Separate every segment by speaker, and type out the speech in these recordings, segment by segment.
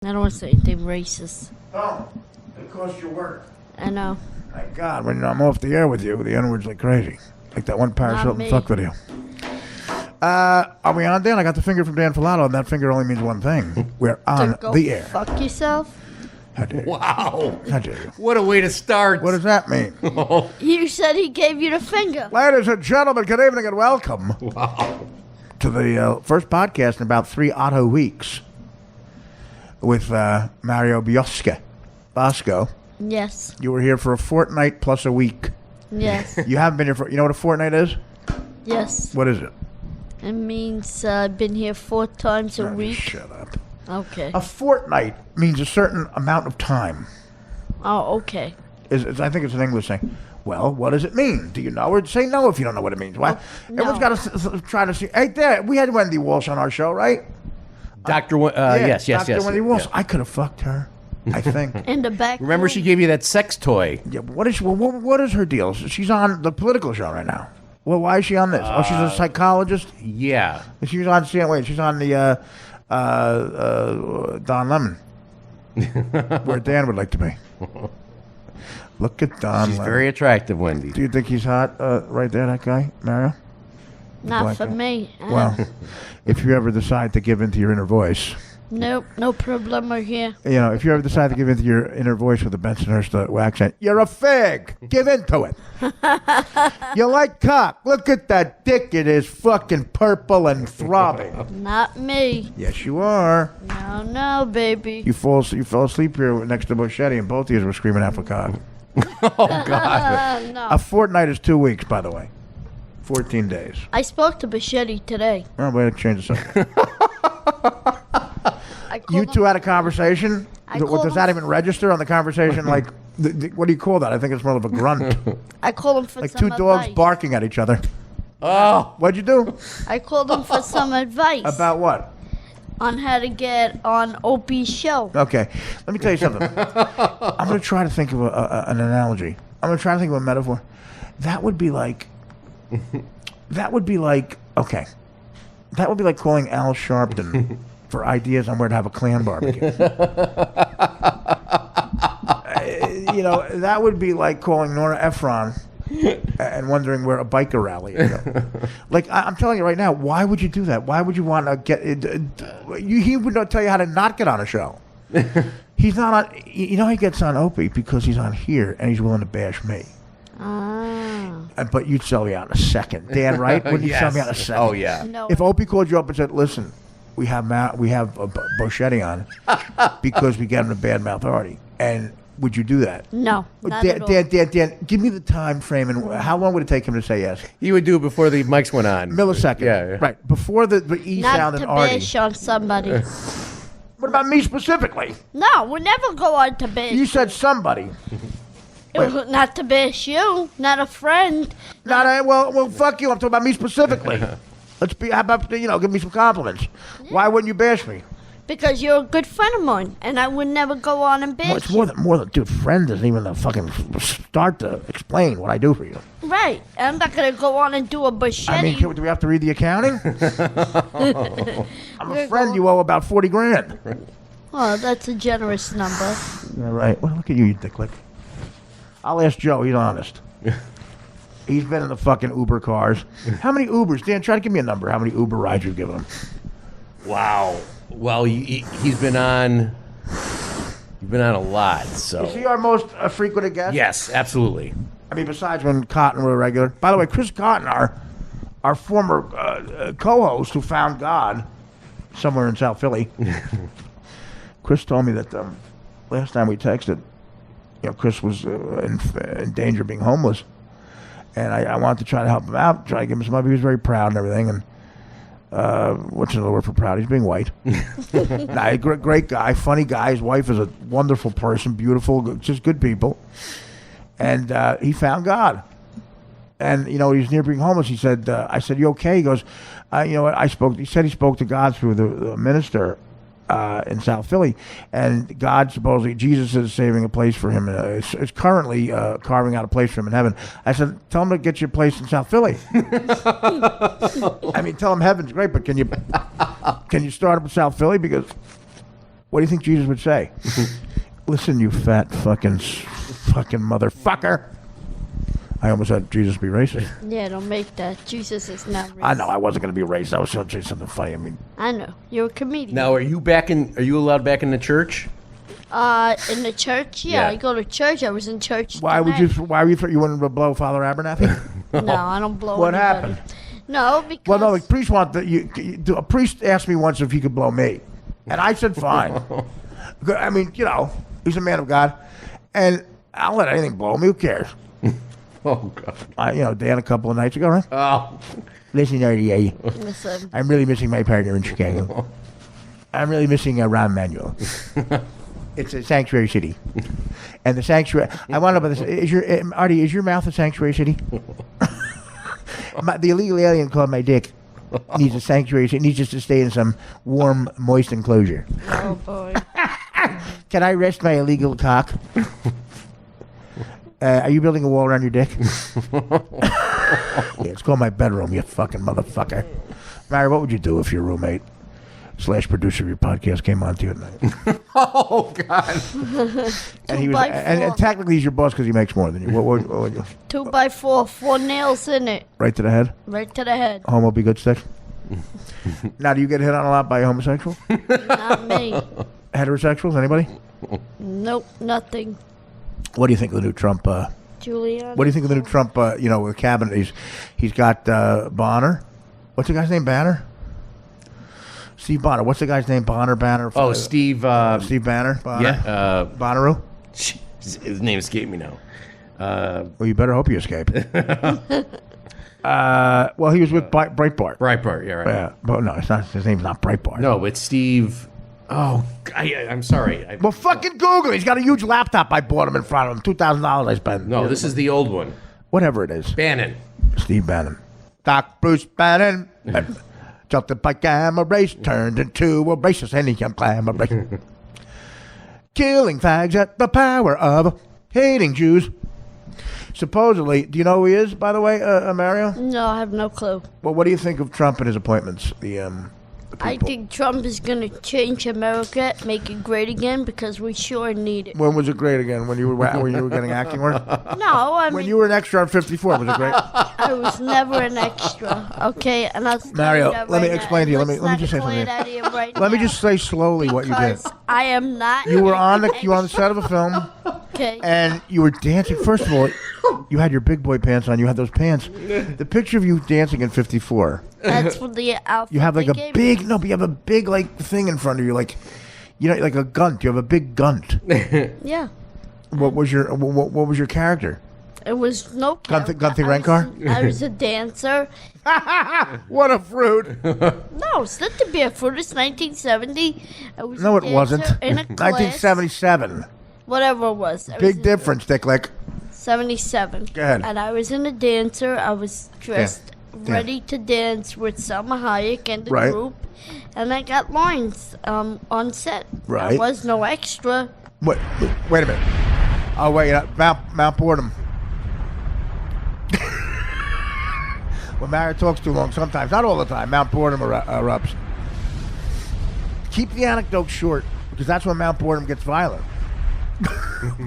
Speaker 1: I don't want to say anything racist.
Speaker 2: Oh, it costs you work.
Speaker 1: I know.
Speaker 2: My God, when I'm off the air with you, the N-word's like crazy. Like that one Paris
Speaker 1: Not
Speaker 2: Hilton
Speaker 1: me.
Speaker 2: fuck video. Are we on, Dan? I got the finger from Dan Filato, and that finger only means one thing. We're on
Speaker 1: To go
Speaker 2: the air.
Speaker 1: fuck yourself?
Speaker 2: How dare you?
Speaker 3: Wow.
Speaker 2: How dare you?
Speaker 3: What a way to start.
Speaker 2: What does that mean?
Speaker 1: You said he gave you the finger.
Speaker 2: Ladies and gentlemen, good evening and welcome to the first podcast in about 3 auto weeks with Mario Bosco.
Speaker 1: Yes.
Speaker 2: You were here for a fortnight plus a week.
Speaker 1: Yes.
Speaker 2: You haven't been here for... You know what a fortnight is?
Speaker 1: Yes.
Speaker 2: What is it?
Speaker 1: It means I've been here 4 times a
Speaker 2: Oh,
Speaker 1: week.
Speaker 2: Shut up.
Speaker 1: Okay.
Speaker 2: A fortnight means a certain amount of time.
Speaker 1: Oh, okay.
Speaker 2: I think it's an English thing. Well, what does it mean? Do you know? Or say no if you don't know what it means. Why?
Speaker 1: No.
Speaker 2: Everyone's got to try to see. Hey, there, we had Wendy Walsh on our show, right?
Speaker 3: Yes.
Speaker 2: Dr. Wendy Walsh.
Speaker 3: Yeah.
Speaker 2: I could have fucked her, I think.
Speaker 1: In the back.
Speaker 3: Remember, she gave you that sex toy.
Speaker 2: Yeah, but what is her deal? She's on the political show right now. Well, why is she on this? She's a psychologist?
Speaker 3: Yeah.
Speaker 2: She's on she's on the Don Lemon, where Dan would like to be. Look at Don
Speaker 3: She's
Speaker 2: Lemon.
Speaker 3: very attractive, Wendy.
Speaker 2: Do you think he's hot right there, that guy, Mario?
Speaker 1: Not
Speaker 2: Black
Speaker 1: for
Speaker 2: guy.
Speaker 1: me.
Speaker 2: Well, if you ever decide to give into your inner voice,
Speaker 1: Nope. No problem here.
Speaker 2: if you ever decide to give into your inner voice with a Bensonhurst accent, you're a fig. Give into it. You like cock. Look at that dick. It is fucking purple and throbbing.
Speaker 1: Not me.
Speaker 2: Yes, you are.
Speaker 1: No, baby.
Speaker 2: You fell asleep here next to Boschetti, and both of you were screaming out for cock.
Speaker 3: Oh, God.
Speaker 1: No.
Speaker 2: A fortnight is 2 weeks, by the way. 14 days.
Speaker 1: I spoke to Bichetti today.
Speaker 2: Oh, way to change the subject.
Speaker 1: I called
Speaker 2: You
Speaker 1: him-
Speaker 2: two had a conversation?
Speaker 1: called
Speaker 2: Does that
Speaker 1: him-
Speaker 2: even register on the conversation? Like, what do you call that? I think it's more of a grunt.
Speaker 1: I called him for
Speaker 2: Like
Speaker 1: some
Speaker 2: two dogs
Speaker 1: advice.
Speaker 2: barking at each other.
Speaker 3: Oh.
Speaker 2: What'd you do?
Speaker 1: I called him for some advice
Speaker 2: About what?
Speaker 1: on how to get on Opie's show.
Speaker 2: Okay, let me tell you something. I'm going to try to think of an analogy. I'm going to try to think of a metaphor. That would be like, okay. That would be like calling Al Sharpton for ideas on where to have a clan barbecue. That would be like calling Nora Ephron and wondering where a biker rally is. Like, I'm telling you right now, why would you do that? Why would you want to get... he would not tell you how to not get on a show. He's not on... he gets on Opie because he's on here and he's willing to bash me.
Speaker 1: Ah.
Speaker 2: But you'd sell me out in a second. Dan, right? Wouldn't you sell me out in a second?
Speaker 3: Oh, yeah.
Speaker 1: No.
Speaker 2: If Opie called you up and said, listen, we have Boschetti on because we got him to badmouth Artie. And would you do that?
Speaker 1: No. Not
Speaker 2: Dan,
Speaker 1: at all.
Speaker 2: Dan, give me the time frame and how long would it take him to say yes?
Speaker 3: You would do it before the mics went on.
Speaker 2: Millisecond.
Speaker 3: Yeah.
Speaker 2: Right. Before the E
Speaker 1: Not
Speaker 2: sound
Speaker 1: to
Speaker 2: and Artie.
Speaker 1: bash on somebody.
Speaker 2: What about me specifically?
Speaker 1: No, we'll never go on to bash.
Speaker 2: You said somebody.
Speaker 1: Not to bash you. Not a friend.
Speaker 2: Well, fuck you. I'm talking about me specifically. How about, give me some compliments. Why wouldn't you bash me?
Speaker 1: Because you're a good friend of mine, and I would never go on and bash
Speaker 2: Well, it's
Speaker 1: you.
Speaker 2: more than, dude, friend isn't even the fucking start to explain what I do for you.
Speaker 1: Right. I'm not going to go on and do a Bichetti.
Speaker 2: I mean, do we have to read the accounting? I'm a friend. You owe about $40,000.
Speaker 1: Oh, that's a generous number.
Speaker 2: All right. Well, look at you dicklick. I'll ask Joe. He's honest. He's been in the fucking Uber cars. How many Ubers? Dan, try to give me a number. How many Uber rides you've given him?
Speaker 3: Wow. Well, he's been on... You've been on a lot, so...
Speaker 2: Is he our most frequent guest?
Speaker 3: Yes, absolutely.
Speaker 2: I mean, besides when Cotton were regular. By the way, Chris Cotton, our former co-host who found God somewhere in South Philly. Chris told me that last time we texted, Chris was in danger of being homeless. And I wanted to try to help him out, try to give him some money. He was very proud and everything. And what's another word for proud? He's being white. Great guy, funny guy. His wife is a wonderful person, beautiful, just good people. And he found God. And, he was near being homeless. He said, I said, you okay? He goes, he said he spoke to God through the minister in South Philly, and God supposedly, Jesus is saving a place for him. Is currently carving out a place for him in heaven. I said, tell him to get you a place in South Philly. I mean, tell him heaven's great, but can you start up in South Philly? Because What do you think Jesus would say? Listen, you fat fucking motherfucker. I almost had Jesus be racist.
Speaker 1: Yeah, don't make that. Jesus is not racist.
Speaker 2: I know I wasn't going to be racist. I was going to say something funny. I mean,
Speaker 1: I know. You're a comedian.
Speaker 3: Now, are you allowed back in the church?
Speaker 1: In the church? Yeah, I go to church. I was in church
Speaker 2: why were you wanting to blow Father Abernathy?
Speaker 1: No, I don't blow
Speaker 2: What
Speaker 1: anybody.
Speaker 2: happened?
Speaker 1: No, because...
Speaker 2: Well, no, the priest a priest asked me once if he could blow me. And I said, fine. I mean, he's a man of God. And I'll let anything blow me. Who cares?
Speaker 3: Oh, God.
Speaker 2: Dan a couple of nights ago, right?
Speaker 3: Oh.
Speaker 2: Listen, Artie,
Speaker 1: Listen.
Speaker 2: I'm really missing my partner in Chicago. I'm really missing Ron Manuel. It's a sanctuary city. And the sanctuary... I want to know about this. Artie, is your mouth a sanctuary city? The illegal alien called my dick. Needs a sanctuary city. Needs just to stay in some warm, moist enclosure.
Speaker 1: Oh, boy.
Speaker 2: Can I rest my illegal cock? Are you building a wall around your dick? Yeah, it's called my bedroom, you fucking motherfucker. Mary, what would you do if your roommate / producer of your podcast came on to you at night?
Speaker 3: Oh, God.
Speaker 2: and technically he's your boss because he makes more than you. What would you?
Speaker 1: 2x4, 4 nails in it.
Speaker 2: Right to the head?
Speaker 1: Right to the head.
Speaker 2: Homo be good stick? Now, do you get hit on a lot by homosexuals?
Speaker 1: Not me.
Speaker 2: Heterosexuals? Anybody?
Speaker 1: Nope, nothing.
Speaker 2: What do you think of the new Trump?
Speaker 1: Juliana.
Speaker 2: What do you think of the new Trump? With cabinet, he's got Bonner. What's the guy's name? Banner. Steve Bonner. What's the guy's name? Banner.
Speaker 3: Oh, Steve.
Speaker 2: Steve Banner. Bonner.
Speaker 3: Yeah.
Speaker 2: Bonnaroo.
Speaker 3: His name escaped me now.
Speaker 2: Well, you better hope you escape. Well, he was with Breitbart.
Speaker 3: Breitbart. Yeah, right.
Speaker 2: Yeah, but no, it's not. His name's not Breitbart.
Speaker 3: No, it's Steve. Oh, I'm sorry.
Speaker 2: Well, fucking Google. He's got a huge laptop. I bought him in front of him. $2,000 I spent.
Speaker 3: No, this is the old one.
Speaker 2: Whatever it is.
Speaker 3: Bannon.
Speaker 2: Steve Bannon. Doc Bruce Bannon. Jumped up like gamma race, turned into a racist and he gamma race. Killing fags at the power of hating Jews. Supposedly, do you know who he is, by the way, Mario?
Speaker 1: No, I have no clue.
Speaker 2: Well, what do you think of Trump and his appointments? The
Speaker 1: I think Trump is going to change America, make it great again, because we sure need it.
Speaker 2: When was it great again? When you were getting acting work?
Speaker 1: No, I mean...
Speaker 2: When you were an extra on 54, was it great?
Speaker 1: I was never an extra, okay? And I'll tell
Speaker 2: Mario,
Speaker 1: you that
Speaker 2: let me
Speaker 1: right
Speaker 2: explain to you.
Speaker 1: now.
Speaker 2: Let me just say something.
Speaker 1: Let
Speaker 2: me just say slowly what you did.
Speaker 1: Because I am not...
Speaker 2: You were on the set of a film,
Speaker 1: Okay.
Speaker 2: and you were dancing. First of all, you had your big boy pants on. You had those pants. The picture of you dancing in 54.
Speaker 1: That's for the outfit.
Speaker 2: You have like
Speaker 1: they
Speaker 2: a
Speaker 1: gave
Speaker 2: big,
Speaker 1: me.
Speaker 2: no, but you have a big like thing in front of you, like, like a gunt. You have a big gunt.
Speaker 1: Yeah.
Speaker 2: What was your character?
Speaker 1: It was no character.
Speaker 2: Gunthy Renkar?
Speaker 1: I was a dancer.
Speaker 2: What a fruit!
Speaker 1: No, it's not to be a fruit. It's 1970. I was
Speaker 2: No,
Speaker 1: a
Speaker 2: it
Speaker 1: dancer
Speaker 2: wasn't.
Speaker 1: in a class.
Speaker 2: 1977.
Speaker 1: Whatever it was.
Speaker 2: Big difference, Dick Lick.
Speaker 1: 77.
Speaker 2: Go ahead.
Speaker 1: And I was in a dancer. I was dressed ready to dance with Selma Hayek and the
Speaker 2: Right.
Speaker 1: group. And I got lines on set.
Speaker 2: Right.
Speaker 1: There was no extra.
Speaker 2: Wait a minute. Oh, wait, Mount Boredom. When Mara talks too long, sometimes, not all the time, Mount Boredom erupts. Keep the anecdote short, because that's when Mount Boredom gets violent.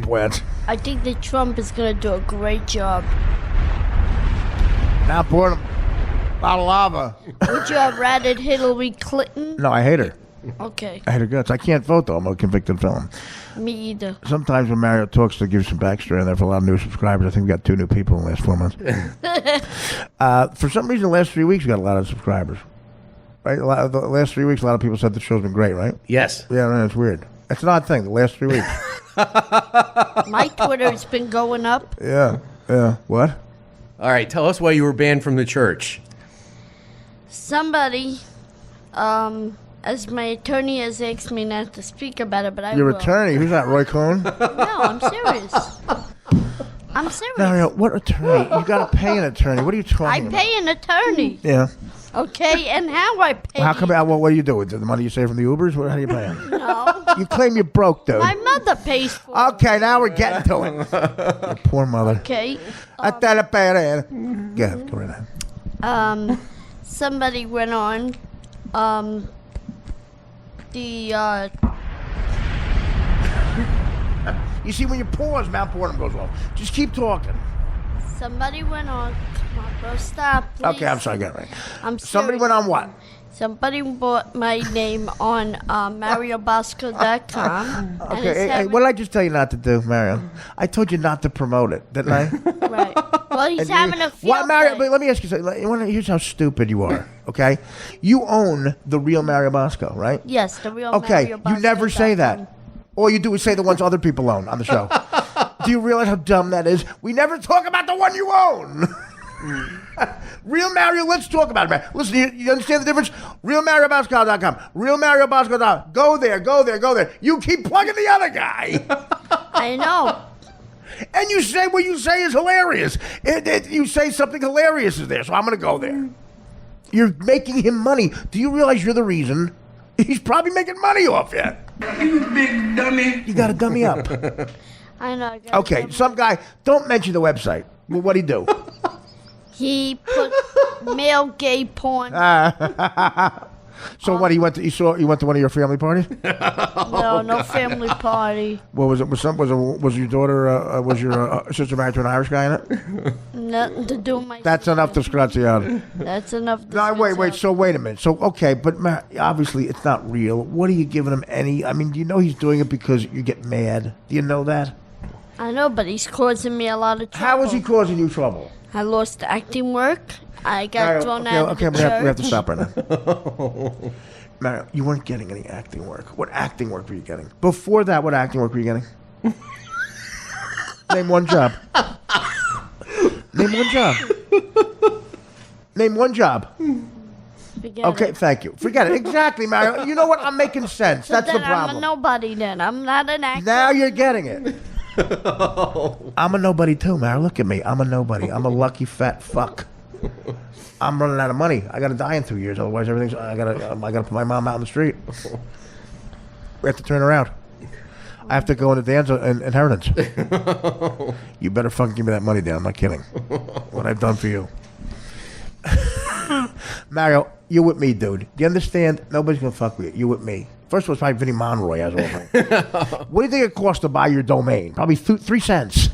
Speaker 2: What?
Speaker 1: I think that Trump is going to do a great job.
Speaker 2: Mount Boredom. A lot of lava.
Speaker 1: Would you have ratted Hillary Clinton?
Speaker 2: No, I hate her.
Speaker 1: Okay.
Speaker 2: I hate her guts. I can't vote, though. I'm a convicted felon.
Speaker 1: Me either.
Speaker 2: Sometimes when Mario talks, to give some backstory in there for a lot of new subscribers. I think we got 2 new people in the last 4 months. For some reason, the last 3 weeks, we got a lot of subscribers. Right? The last 3 weeks, a lot of people said the show's been great, right?
Speaker 3: Yes.
Speaker 2: Yeah, no, it's weird. It's an odd thing, the last 3 weeks.
Speaker 1: My Twitter's been going up.
Speaker 2: Yeah. What?
Speaker 3: All right, tell us why you were banned from the church.
Speaker 1: Somebody, as my attorney has asked me not to speak about it, but I
Speaker 2: Your
Speaker 1: will.
Speaker 2: attorney? Who's that, Roy Cohn?
Speaker 1: No, I'm serious. I'm serious.
Speaker 2: Mario, what attorney? You got to pay an attorney. What are you
Speaker 1: I
Speaker 2: talking about?
Speaker 1: pay an attorney.
Speaker 2: Yeah.
Speaker 1: Okay, and how I pay?
Speaker 2: Well, how come? What do you do with the money you save from the Ubers? How do you pay them?
Speaker 1: No,
Speaker 2: You claim you're broke, dude.
Speaker 1: my mother pays for it.
Speaker 2: Okay, now we're getting to it. Your poor mother.
Speaker 1: Okay.
Speaker 2: I thought I paid it. Yeah, go right ahead.
Speaker 1: Somebody went on, the
Speaker 2: You see, when you pause, Mount Boredom goes off. Just keep talking.
Speaker 1: Somebody went on. Come on, bro, stop, please.
Speaker 2: Okay, I'm sorry, get it right.
Speaker 1: I'm
Speaker 2: Somebody
Speaker 1: serious.
Speaker 2: went on what?
Speaker 1: Somebody bought my name on MarioBosco.com.
Speaker 2: Okay, hey, what did I just tell you not to do, Mario? I told you not to promote it, didn't I?
Speaker 1: Right. Well, he's having a field
Speaker 2: What, Mario?
Speaker 1: day.
Speaker 2: But let me ask you something. Here's how stupid you are. Okay, you own the real Mario Bosco, right?
Speaker 1: Yes, the real
Speaker 2: Okay,
Speaker 1: MarioBosco.com.
Speaker 2: you never say that. All you do is say the ones other people own on the show. Do you realize how dumb that is? We never talk about the one you own. Real Mario, let's talk about it, man. Listen, you understand the difference? RealMarioBosco.com. RealMarioBosco.com. Go there, go there, go there. You keep plugging the other guy.
Speaker 1: I know.
Speaker 2: And you say what you say is hilarious. You say something hilarious is there, so I'm going to go there. You're making him money. Do you realize you're the reason? He's probably making money off you.
Speaker 4: You big dummy.
Speaker 2: You got to dummy up.
Speaker 1: I know.
Speaker 2: Okay, some guy, don't mention the website. Well, what'd he do?
Speaker 1: He put male gay porn.
Speaker 2: So what? He went to one of your family parties?
Speaker 1: No family party.
Speaker 2: What was it? Was your daughter? Was your sister married to an Irish guy in it?
Speaker 1: Nothing to do with my.
Speaker 2: That's enough to Scraziano.
Speaker 1: That's enough.
Speaker 2: No, wait. So wait a minute. So okay, but obviously it's not real. What are you giving him any? I mean, do you know he's doing it because you get mad? Do you know that?
Speaker 1: I know, but he's causing me a lot of trouble.
Speaker 2: How is he causing you trouble?
Speaker 1: I lost acting work. I got thrown out of the
Speaker 2: we
Speaker 1: church.
Speaker 2: have to stop right now. Mario, you weren't getting any acting work. What acting work were you getting? Before that, what acting work were you getting? Name one job. Name one job. Name one job.
Speaker 1: Forget
Speaker 2: Okay,
Speaker 1: it.
Speaker 2: thank you. Forget it. Exactly, Mario. You know what? I'm making sense.
Speaker 1: So
Speaker 2: That's the
Speaker 1: then
Speaker 2: problem.
Speaker 1: I'm a nobody then. I'm not an actor.
Speaker 2: Now you're getting it. I'm a nobody too, Mario. Look at me. I'm a nobody. I'm a lucky fat fuck. I'm running out of money. I gotta die in 2 years, otherwise everything's. I gotta put my mom out in the street. We have to turn around. I have to go into Dan's inheritance. You better fucking give me that money, Dan. I'm not kidding. What I've done for you. Mario, you with me, dude. Do you understand? Nobody's gonna fuck with you. You with me. First of all, it's probably Vinnie Monroy has all thing. What do you think it costs to buy your domain? Probably 3 cents.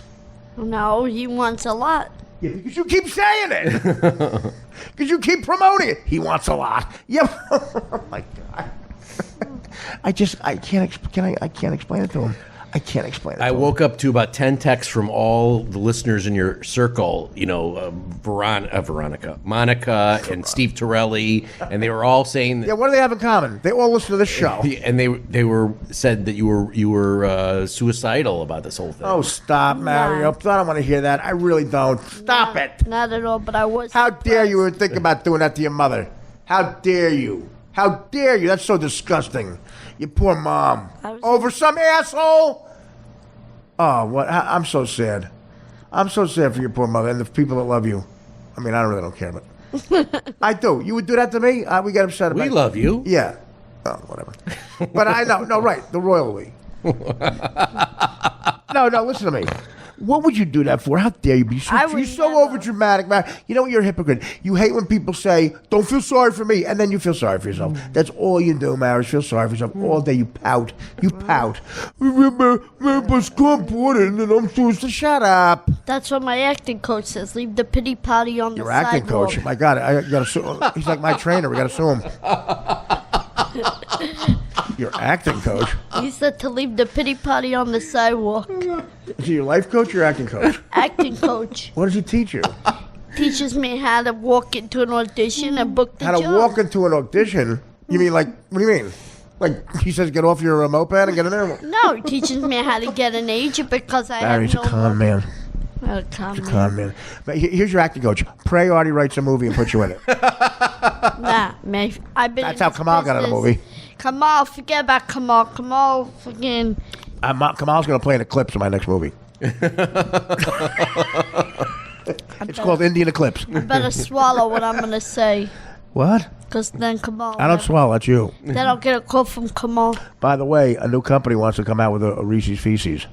Speaker 1: No, he wants a lot.
Speaker 2: Yeah, because you keep saying it. Because you keep promoting it. He wants a lot. Yeah. Oh my God. I can't explain it to him. I can't explain it.
Speaker 3: I woke up to about 10 texts from all the listeners in your circle, Veronica, Monica, and Steve Torelli, and they were all saying that.
Speaker 2: Yeah, what do they have in common? They all listen to this show.
Speaker 3: And they were said that you were suicidal about this whole thing.
Speaker 2: Oh, stop, Mario. I don't want to hear that. I really don't. Stop it.
Speaker 1: Not at all, but I was.
Speaker 2: How dare you even think about doing that to your mother? How dare you? How dare you? That's so disgusting. You poor mom. Over some asshole? Oh, what? I'm so sad. I'm so sad for your poor mother and the people that love you. I mean, I really don't care, but I do. You would do that to me? We get upset about it.
Speaker 3: We love you.
Speaker 2: Yeah. Oh, whatever. But I know. No, right. The royal we. No, listen to me. What would you do that for? How dare you be so? You're so overdramatic, man. You know what? You're a hypocrite. You hate when people say, "Don't feel sorry for me," and then you feel sorry for yourself. That's all you do, Maris. Feel sorry for yourself all day. You pout. You pout. Remember, Bosco bought it, and then I'm supposed to shut up.
Speaker 1: That's what my acting coach says. Leave the pity party on the
Speaker 2: Your
Speaker 1: sidewalk.
Speaker 2: acting coach. My God, I gotta sue. He's like my trainer. We gotta sue him. Your acting coach.
Speaker 1: He said to leave the pity party on the sidewalk.
Speaker 2: Is he your life coach or your acting coach?
Speaker 1: Acting coach.
Speaker 2: What does he teach you?
Speaker 1: Teaches me how to walk into an audition and book the
Speaker 2: How to
Speaker 1: job.
Speaker 2: walk into an audition? You mean like, what do you mean? Like, he says get off your moped and get in there?
Speaker 1: No, he teaches me how to get an agent because I
Speaker 2: Barry's
Speaker 1: have
Speaker 2: a con man.
Speaker 1: A con
Speaker 2: He's a con man. But here's your acting coach. Pray Artie writes a movie and puts you in it.
Speaker 1: Nah, man. I've been
Speaker 2: That's
Speaker 1: in
Speaker 2: how
Speaker 1: this
Speaker 2: Kamal got in the
Speaker 1: business.
Speaker 2: movie.
Speaker 1: Kamal, forget about Kamal. Kamal, fucking.
Speaker 2: Kamal's going to play in Eclipse in my next movie. It's called Indian Eclipse.
Speaker 1: I better swallow what I'm gonna say,
Speaker 2: What?
Speaker 1: because then Kamal.
Speaker 2: I don't swallow. That's you.
Speaker 1: Then I'll get a call from Kamal.
Speaker 2: By the way, a new company wants to come out with a Reese's Feces.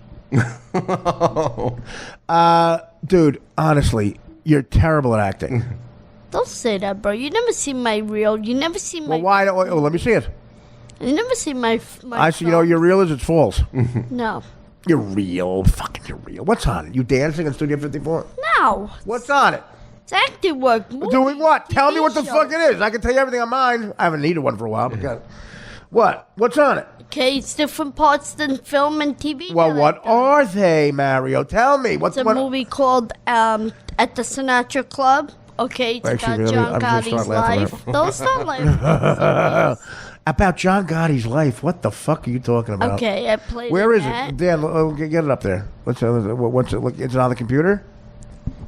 Speaker 2: Dude, honestly, you're terrible at acting.
Speaker 1: Don't say that, bro. You never see my reel. You never see my.
Speaker 2: Well, why don't? Oh, let me see it.
Speaker 1: You never see my.
Speaker 2: I see. You know what your reel is? It's false.
Speaker 1: No.
Speaker 2: You're real. Fucking you're real. What's on it? You dancing in Studio 54?
Speaker 1: No.
Speaker 2: What's on it?
Speaker 1: It's acting work. Movie,
Speaker 2: Doing what? Tell me
Speaker 1: TV
Speaker 2: what the
Speaker 1: show.
Speaker 2: fuck it is. I can tell you everything on mine. I haven't needed one for a while. Because what? What's on it?
Speaker 1: Okay, it's different parts than film and TV.
Speaker 2: Well,
Speaker 1: that
Speaker 2: what
Speaker 1: I've done.
Speaker 2: are they, Mario? Tell me. What's
Speaker 1: It's a movie called At the Sinatra Club. Okay, it's
Speaker 2: Actually,
Speaker 1: about
Speaker 2: really,
Speaker 1: John
Speaker 2: I'm gonna start
Speaker 1: Gotti's
Speaker 2: laughing
Speaker 1: life. Don't start laughing.
Speaker 2: About John Gotti's life. What the fuck are you talking about?
Speaker 1: Okay, I played.
Speaker 2: Where
Speaker 1: in
Speaker 2: is
Speaker 1: that.
Speaker 2: it? Dan, get it up there. What's it? Look, is it on the computer?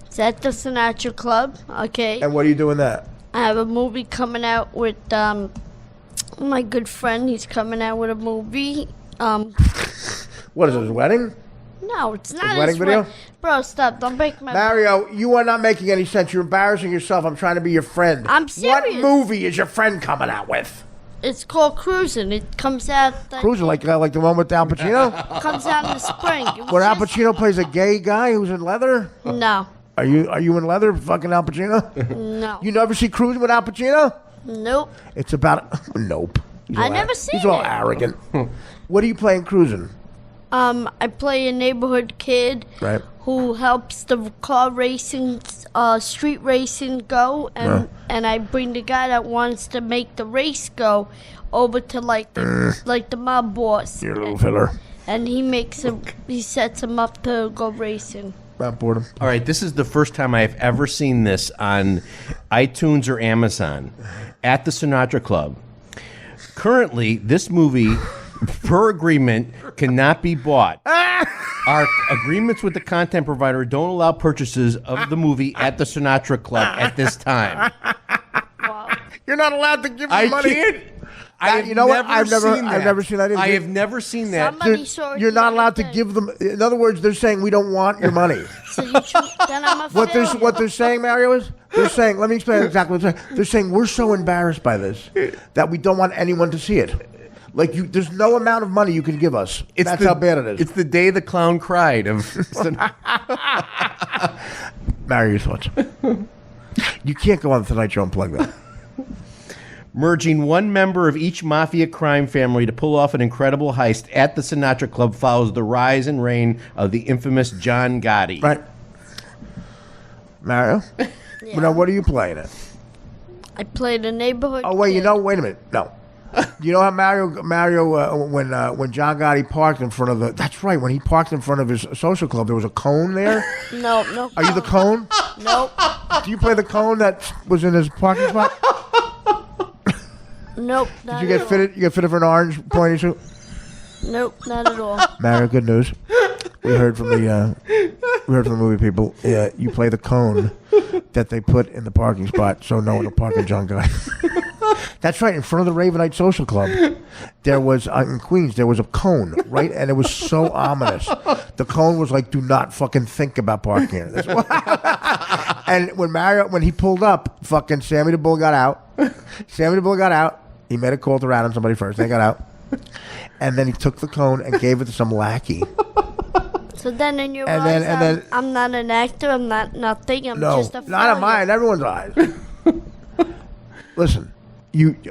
Speaker 1: It's at the Sinatra Club. Okay,
Speaker 2: And what are you doing that?
Speaker 1: I have a movie coming out with my good friend. He's coming out with a movie.
Speaker 2: What is it? His wedding?
Speaker 1: No, it's not
Speaker 2: wedding
Speaker 1: his
Speaker 2: video?
Speaker 1: Bro, stop! Don't break my.
Speaker 2: Mario, you are not making any sense. You're embarrassing yourself. I'm trying to be your friend.
Speaker 1: I'm
Speaker 2: What
Speaker 1: serious.
Speaker 2: movie is your friend coming out with?
Speaker 1: It's called Cruising. It comes out.
Speaker 2: Cruising, like the one with Al Pacino?
Speaker 1: Comes out in the spring. It was
Speaker 2: Where Al
Speaker 1: just-
Speaker 2: Pacino plays a gay guy who's in leather?
Speaker 1: No,
Speaker 2: Are you in leather, fucking Al Pacino?
Speaker 1: no,
Speaker 2: You never see Cruising with Al Pacino?
Speaker 1: nope.
Speaker 2: It's about nope. He's
Speaker 1: I
Speaker 2: all
Speaker 1: never
Speaker 2: He's
Speaker 1: seen
Speaker 2: all
Speaker 1: it.
Speaker 2: arrogant. What are you playing Cruising?
Speaker 1: I play a neighborhood kid
Speaker 2: Right.
Speaker 1: who helps the car racing, street racing go, and I bring the guy that wants to make the race go over to like the mob boss,
Speaker 2: You're a little filler.
Speaker 1: and he sets him up to go racing.
Speaker 2: About boredom.
Speaker 3: All right, this is the first time I've ever seen this on iTunes or Amazon. At the Sinatra Club. Currently, this movie, per agreement, cannot be bought. Our agreements with the content provider don't allow purchases of the movie at the Sinatra Club at this time.
Speaker 1: Wow.
Speaker 2: You're not allowed to give me
Speaker 3: I
Speaker 2: money.
Speaker 3: can't. I have
Speaker 2: you know what? I've never
Speaker 3: seen that.
Speaker 2: seen that either.
Speaker 3: I have never seen that.
Speaker 1: Somebody saw it
Speaker 2: You're
Speaker 1: the
Speaker 2: not
Speaker 1: other
Speaker 2: allowed to
Speaker 1: day.
Speaker 2: give them. In other words, they're saying we don't want your money.
Speaker 1: So then I'm a
Speaker 2: What
Speaker 1: failure.
Speaker 2: they're saying, Mario, is they're saying. Let me explain exactly what they're saying. They're saying we're so embarrassed by this that we don't want anyone to see it. Like there's no amount of money you can give us. That's how bad it is.
Speaker 3: It's the day the clown cried.
Speaker 2: Mario, your thoughts? You can't go on the Tonight Show and plug that.
Speaker 3: Merging one member of each mafia crime family to pull off an incredible heist at the Sinatra Club follows the rise and reign of the infamous John Gotti.
Speaker 2: Right. Mario? Now, what are you playing at?
Speaker 1: I played a neighborhood.
Speaker 2: Oh, wait,
Speaker 1: kid.
Speaker 2: wait a minute. No. You know how Mario when John Gotti parked in front of the... That's right, when he parked in front of his social club, there was a cone there?
Speaker 1: No.
Speaker 2: Are you the cone?
Speaker 1: Nope.
Speaker 2: Do you play the cone that was in his parking spot?
Speaker 1: Nope.
Speaker 2: Did you get fitted? You get fitted for an orange pointy suit?
Speaker 1: Nope, not at all.
Speaker 2: Mario, good news. We heard from the movie people. Yeah, you play the cone that they put in the parking spot, so no one will park in John Gotti. That's right. In front of the Ravenite Social Club, there was in Queens. There was a cone, right, and it was so ominous. The cone was like, "Do not fucking think about parking here." That's why. And when he pulled up, fucking Sammy the Bull got out. He made a call to rat on somebody first. They got out, and then he took the cone and gave it to some lackey.
Speaker 1: So then in your
Speaker 2: And
Speaker 1: eyes,
Speaker 2: then-
Speaker 1: I'm not an actor. I'm not nothing. I'm
Speaker 2: No,
Speaker 1: just a
Speaker 2: not in
Speaker 1: failure.
Speaker 2: mine. Everyone's eyes. Listen,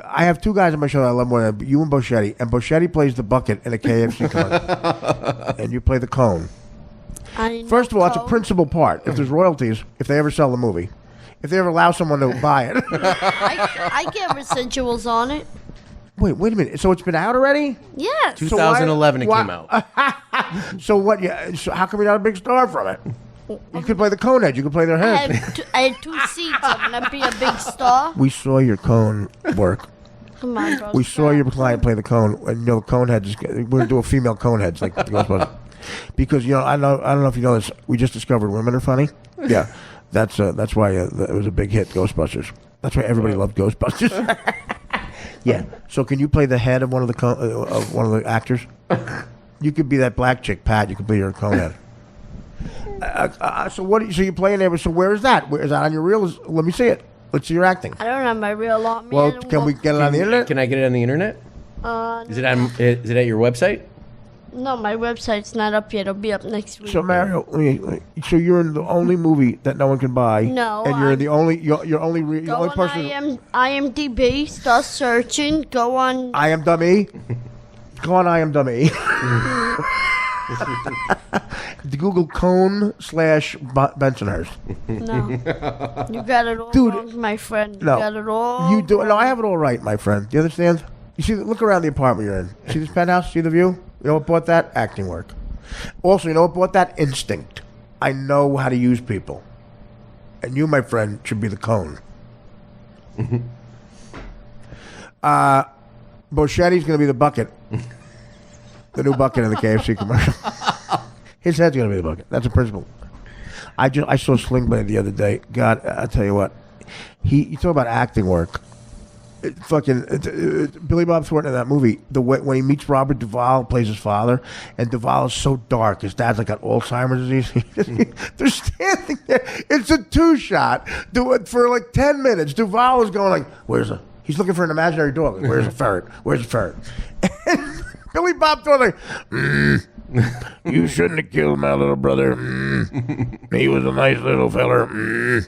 Speaker 2: I have two guys on my show that I love more than you and Boschetti. And Boschetti plays the bucket in a KFC commercial, and you play the cone.
Speaker 1: I know
Speaker 2: First of all, that's a
Speaker 1: code.
Speaker 2: principal part. If there's royalties, if they ever sell the movie, if they ever allow someone to buy it.
Speaker 1: I get residuals on it.
Speaker 2: Wait a minute. So it's been out already?
Speaker 1: Yes.
Speaker 3: 2011 it
Speaker 2: why-
Speaker 3: came out.
Speaker 2: So what? Yeah. So how come you're not a big star from it? You could play the cone head. You could play their head.
Speaker 1: I had 2 seats. I'm gonna be a big star.
Speaker 2: We saw your cone work.
Speaker 1: Come on, bro.
Speaker 2: We saw your client play the cone, and the cone head. We're gonna do a female cone heads like the Ghostbusters, because I don't know if you know this. We just discovered women are funny. Yeah, that's why it was a big hit. Ghostbusters. That's why everybody loved Ghostbusters. Yeah. So can you play the head of one of the actors? You could be that black chick, Pat. You could be your cone head. So you play in there? So where is that? Where is that on your reel? Let me see it. Let's see your acting.
Speaker 1: I don't have my real on.
Speaker 2: Well, can we get it on the internet?
Speaker 3: Can I get it on the internet? Is it at your website?
Speaker 1: No, my website's not up yet. It'll be up next week.
Speaker 2: So Mario, so you're in the only movie that no one can buy.
Speaker 1: No,
Speaker 2: and you're the only you're only the
Speaker 1: Go
Speaker 2: only
Speaker 1: on
Speaker 2: person.
Speaker 1: IMDb, start searching. Go on.
Speaker 2: I am dummy. Go on, I am dummy. Google cone / Bensonhurst.
Speaker 1: No. You got it all
Speaker 2: Dude,
Speaker 1: wrong, my friend. You
Speaker 2: No,
Speaker 1: got it all
Speaker 2: you do. No,
Speaker 1: wrong.
Speaker 2: I have it all right, my friend. Do you understand? You see, look around the apartment you're in. See this penthouse? See the view? You know what bought that? Acting work. Also, you know what bought that? Instinct. I know how to use people. And you, my friend, should be the cone. Bochetti's going to be the bucket. The new bucket in the KFC commercial. His head's going to be the bucket. That's a principle. I saw Sling Blade the other day. God, I'll tell you what. You talk about acting work. Billy Bob Thornton in that movie, when he meets Robert Duvall, plays his father, and Duvall is so dark. His dad's like got Alzheimer's disease. They're standing there. It's a two-shot. Do it for like 10 minutes. Duvall is going like, he's looking for an imaginary dog. Like, where's a ferret? Where's a ferret? And Billy Bob Thornton like, you shouldn't have killed my little brother. He was a nice little feller.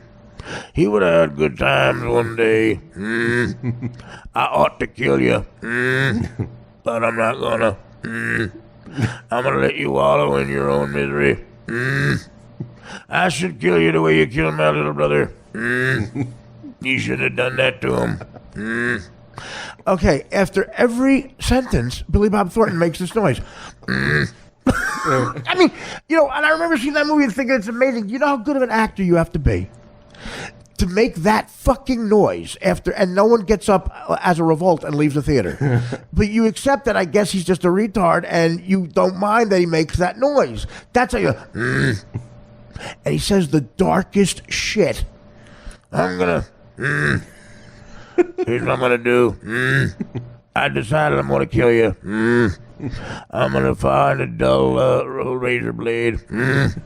Speaker 2: He would have had good times one day. I ought to kill you, but I'm not gonna. I'm gonna let you wallow in your own misery. I should kill you the way you killed my little brother. You should have done that to him. Okay, after every sentence, Billy Bob Thornton makes this noise. I mean, and I remember seeing that movie and thinking it's amazing. You know how good of an actor you have to be to make that fucking noise and no one gets up as a revolt and leaves the theater. But you accept that I guess he's just a retard and you don't mind that he makes that noise. That's how you and he says the darkest shit. I'm gonna here's what I'm gonna do. I decided I'm gonna kill you. I'm gonna find a dull razor blade and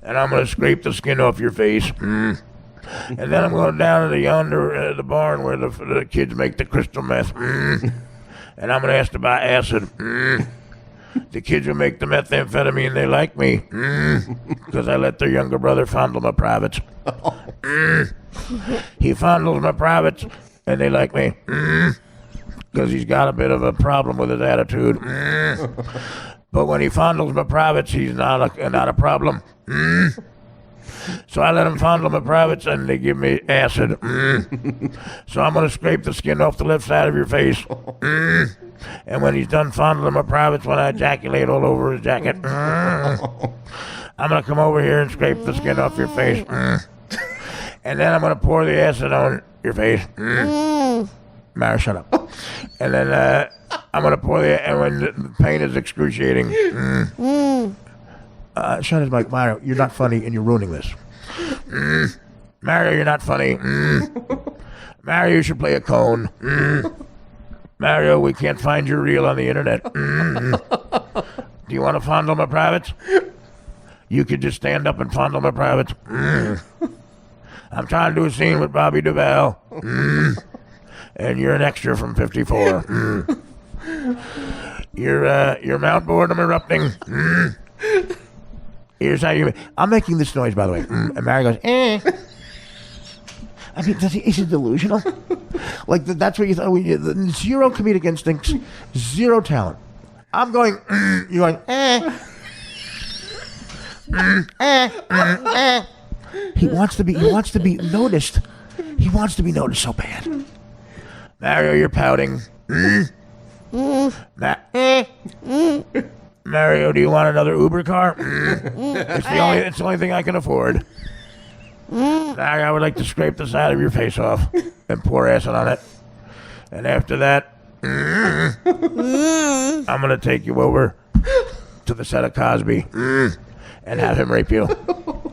Speaker 2: I'm gonna scrape the skin off your face. And then I'm going down to the barn where the kids make the crystal meth. And I'm going to ask to buy acid. The kids who make the methamphetamine, they like me. Because I let their younger brother fondle my privates. He fondles my privates, and they like me. Because he's got a bit of a problem with his attitude. But when he fondles my privates, he's not a problem. So I let him fondle my privates, and they give me acid. So I'm going to scrape the skin off the left side of your face. And when he's done fondling my privates, when I ejaculate all over his jacket, I'm going to come over here and scrape the skin off your face. And then I'm going to pour the acid on your face. Mara, shut up. And then I'm going to pour and when the pain is excruciating. Shut his mic, Mario. You're not funny, and you're ruining this. Mario, you're not funny. Mario, you should play a cone. Mario, we can't find your reel on the internet. Do you want to fondle my privates? You could just stand up and fondle my privates. I'm trying to do a scene with Bobby Duvall. And you're an extra from 54. Your mount boredom erupting. Here's how I'm making this noise, by the way. And Mary goes, I mean, is he delusional? Like, that's what you thought. Zero comedic instincts, zero talent. I'm going, you're going, He wants to be noticed. He wants to be noticed so bad. Mario, you're pouting. Mario, do you want another Uber car? It's the only thing I can afford. Mario, I would like to scrape the side of your face off and pour acid on it. And after that, I'm going to take you over to the set of Cosby and have him rape you.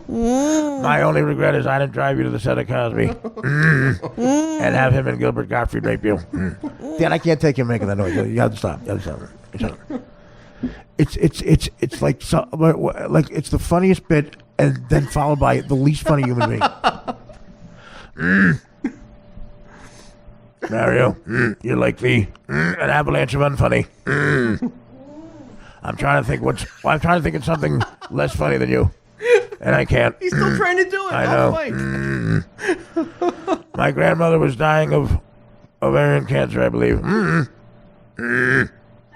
Speaker 2: My only regret is I didn't drive you to the set of Cosby and have him and Gilbert Gottfried rape you. Dan, I can't take him making that noise. You have to stop. It's like it's the funniest bit, and then followed by the least funny human being. Mario, you're like an avalanche of unfunny. I'm trying to think of something less funny than you, and I can't.
Speaker 3: He's still trying to do it.
Speaker 2: I know. My grandmother was dying of ovarian cancer, I believe.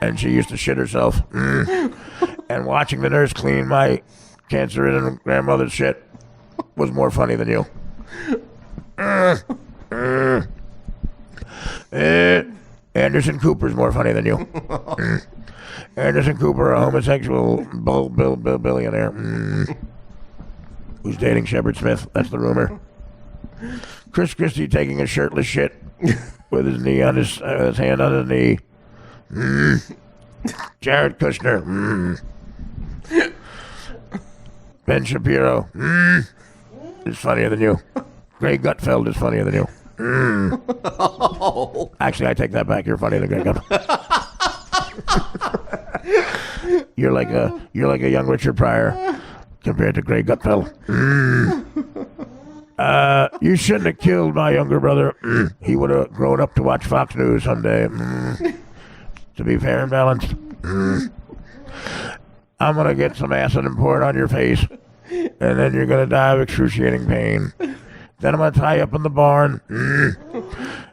Speaker 2: And she used to shit herself. And watching the nurse clean my cancer-ridden grandmother's shit was more funny than you. Anderson Cooper's more funny than you. Anderson Cooper, a homosexual billionaire who's dating Shepard Smith. That's the rumor. Chris Christie taking a shirtless shit with his knee on his hand on his knee. Jared Kushner. Ben Shapiro is funnier than you. Greg Gutfeld is funnier than you. Actually, I take that back. You're funnier than Greg Gutfeld. You're like a young Richard Pryor compared to Greg Gutfeld. You shouldn't have killed my younger brother. He would have grown up to watch Fox News someday. To be fair and balanced. I'm going to get some acid and pour it on your face, and then you're going to die of excruciating pain. Then I'm going to tie you up in the barn, and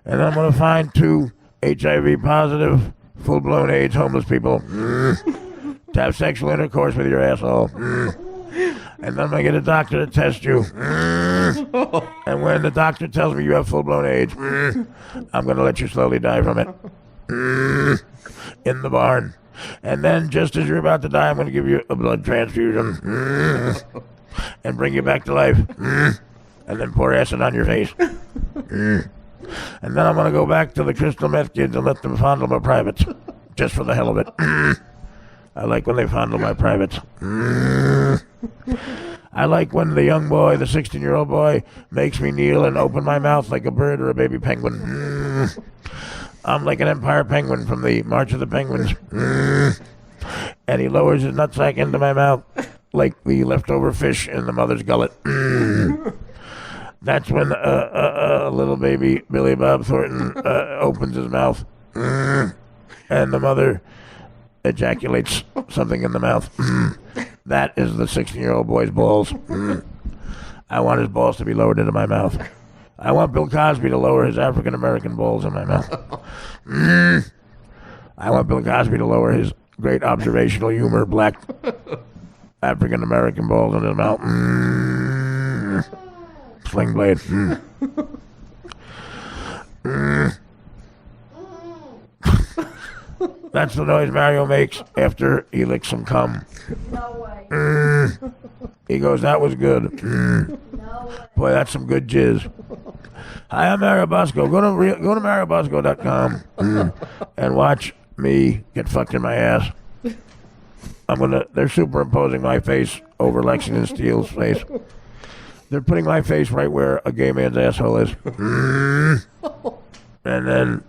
Speaker 2: then I'm going to find 2 HIV positive, full-blown AIDS homeless people to have sexual intercourse with your asshole. And then I'm going to get a doctor to test you. And when the doctor tells me you have full-blown AIDS, I'm going to let you slowly die from it. In the barn. And then just as you're about to die, I'm going to give you a blood transfusion and bring you back to life. And then pour acid on your face. And then I'm going to go back to the crystal meth kids and let them fondle my privates. Just for the hell of it. I like when they fondle my privates. I like when the young boy, the 16-year-old boy, makes me kneel and open my mouth like a bird or a baby penguin. I'm like an empire penguin from the March of the Penguins. And he lowers his nutsack into my mouth like the leftover fish in the mother's gullet. That's when a little baby Billy Bob Thornton opens his mouth. And the mother ejaculates something in the mouth. That is the 16-year-old boy's balls. I want his balls to be lowered into my mouth. I want Bill Cosby to lower his African-American balls in my mouth. I want Bill Cosby to lower his great observational humor, black African-American balls in his mouth. Sling blade. That's the noise Mario makes after he licks some cum.
Speaker 1: No way.
Speaker 2: He goes, that was good.
Speaker 1: No way.
Speaker 2: Boy, that's some good jizz. Hi, I'm Mario Bosco. Go to mariobosco.com and watch me get fucked in my ass. They're superimposing my face over Lexington Steele's face. They're putting my face right where a gay man's asshole is. And then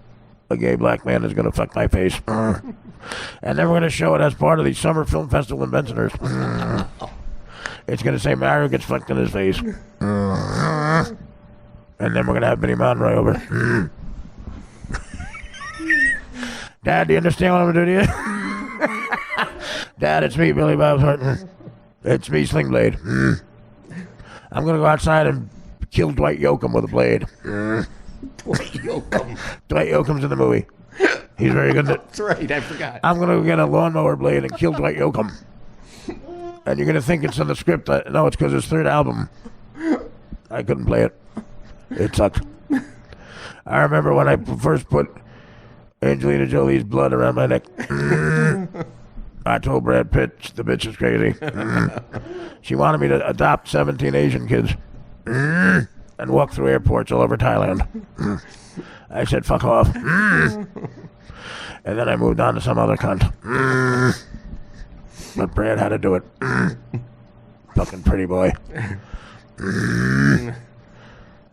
Speaker 2: a gay black man is going to fuck my face. And then we're going to show it as part of the Summer Film Festival in Bensonhurst. It's going to say Mario gets fucked in his face. And then we're going to have Benny Monroy over. Dad, do you understand what I'm going to do to you? Dad, it's me, Billy Bob Thornton. It's me, Sling Blade. I'm going to go outside and kill Dwight Yoakam with a blade.
Speaker 3: Dwight Yoakam.
Speaker 2: Dwight Yoakam's in the movie. He's very good at it.
Speaker 3: That's right, I forgot.
Speaker 2: I'm going to go get a lawnmower blade and kill Dwight Yoakam. And you're going to think it's in the script. No, it's because his third album. I couldn't play it. It sucked. I remember when I first put Angelina Jolie's blood around my neck. I told Brad Pitt, the bitch is crazy. She wanted me to adopt 17 Asian kids and walk through airports all over Thailand. I said, fuck off. And then I moved on to some other cunt. But Brad had to do it. Fucking pretty boy.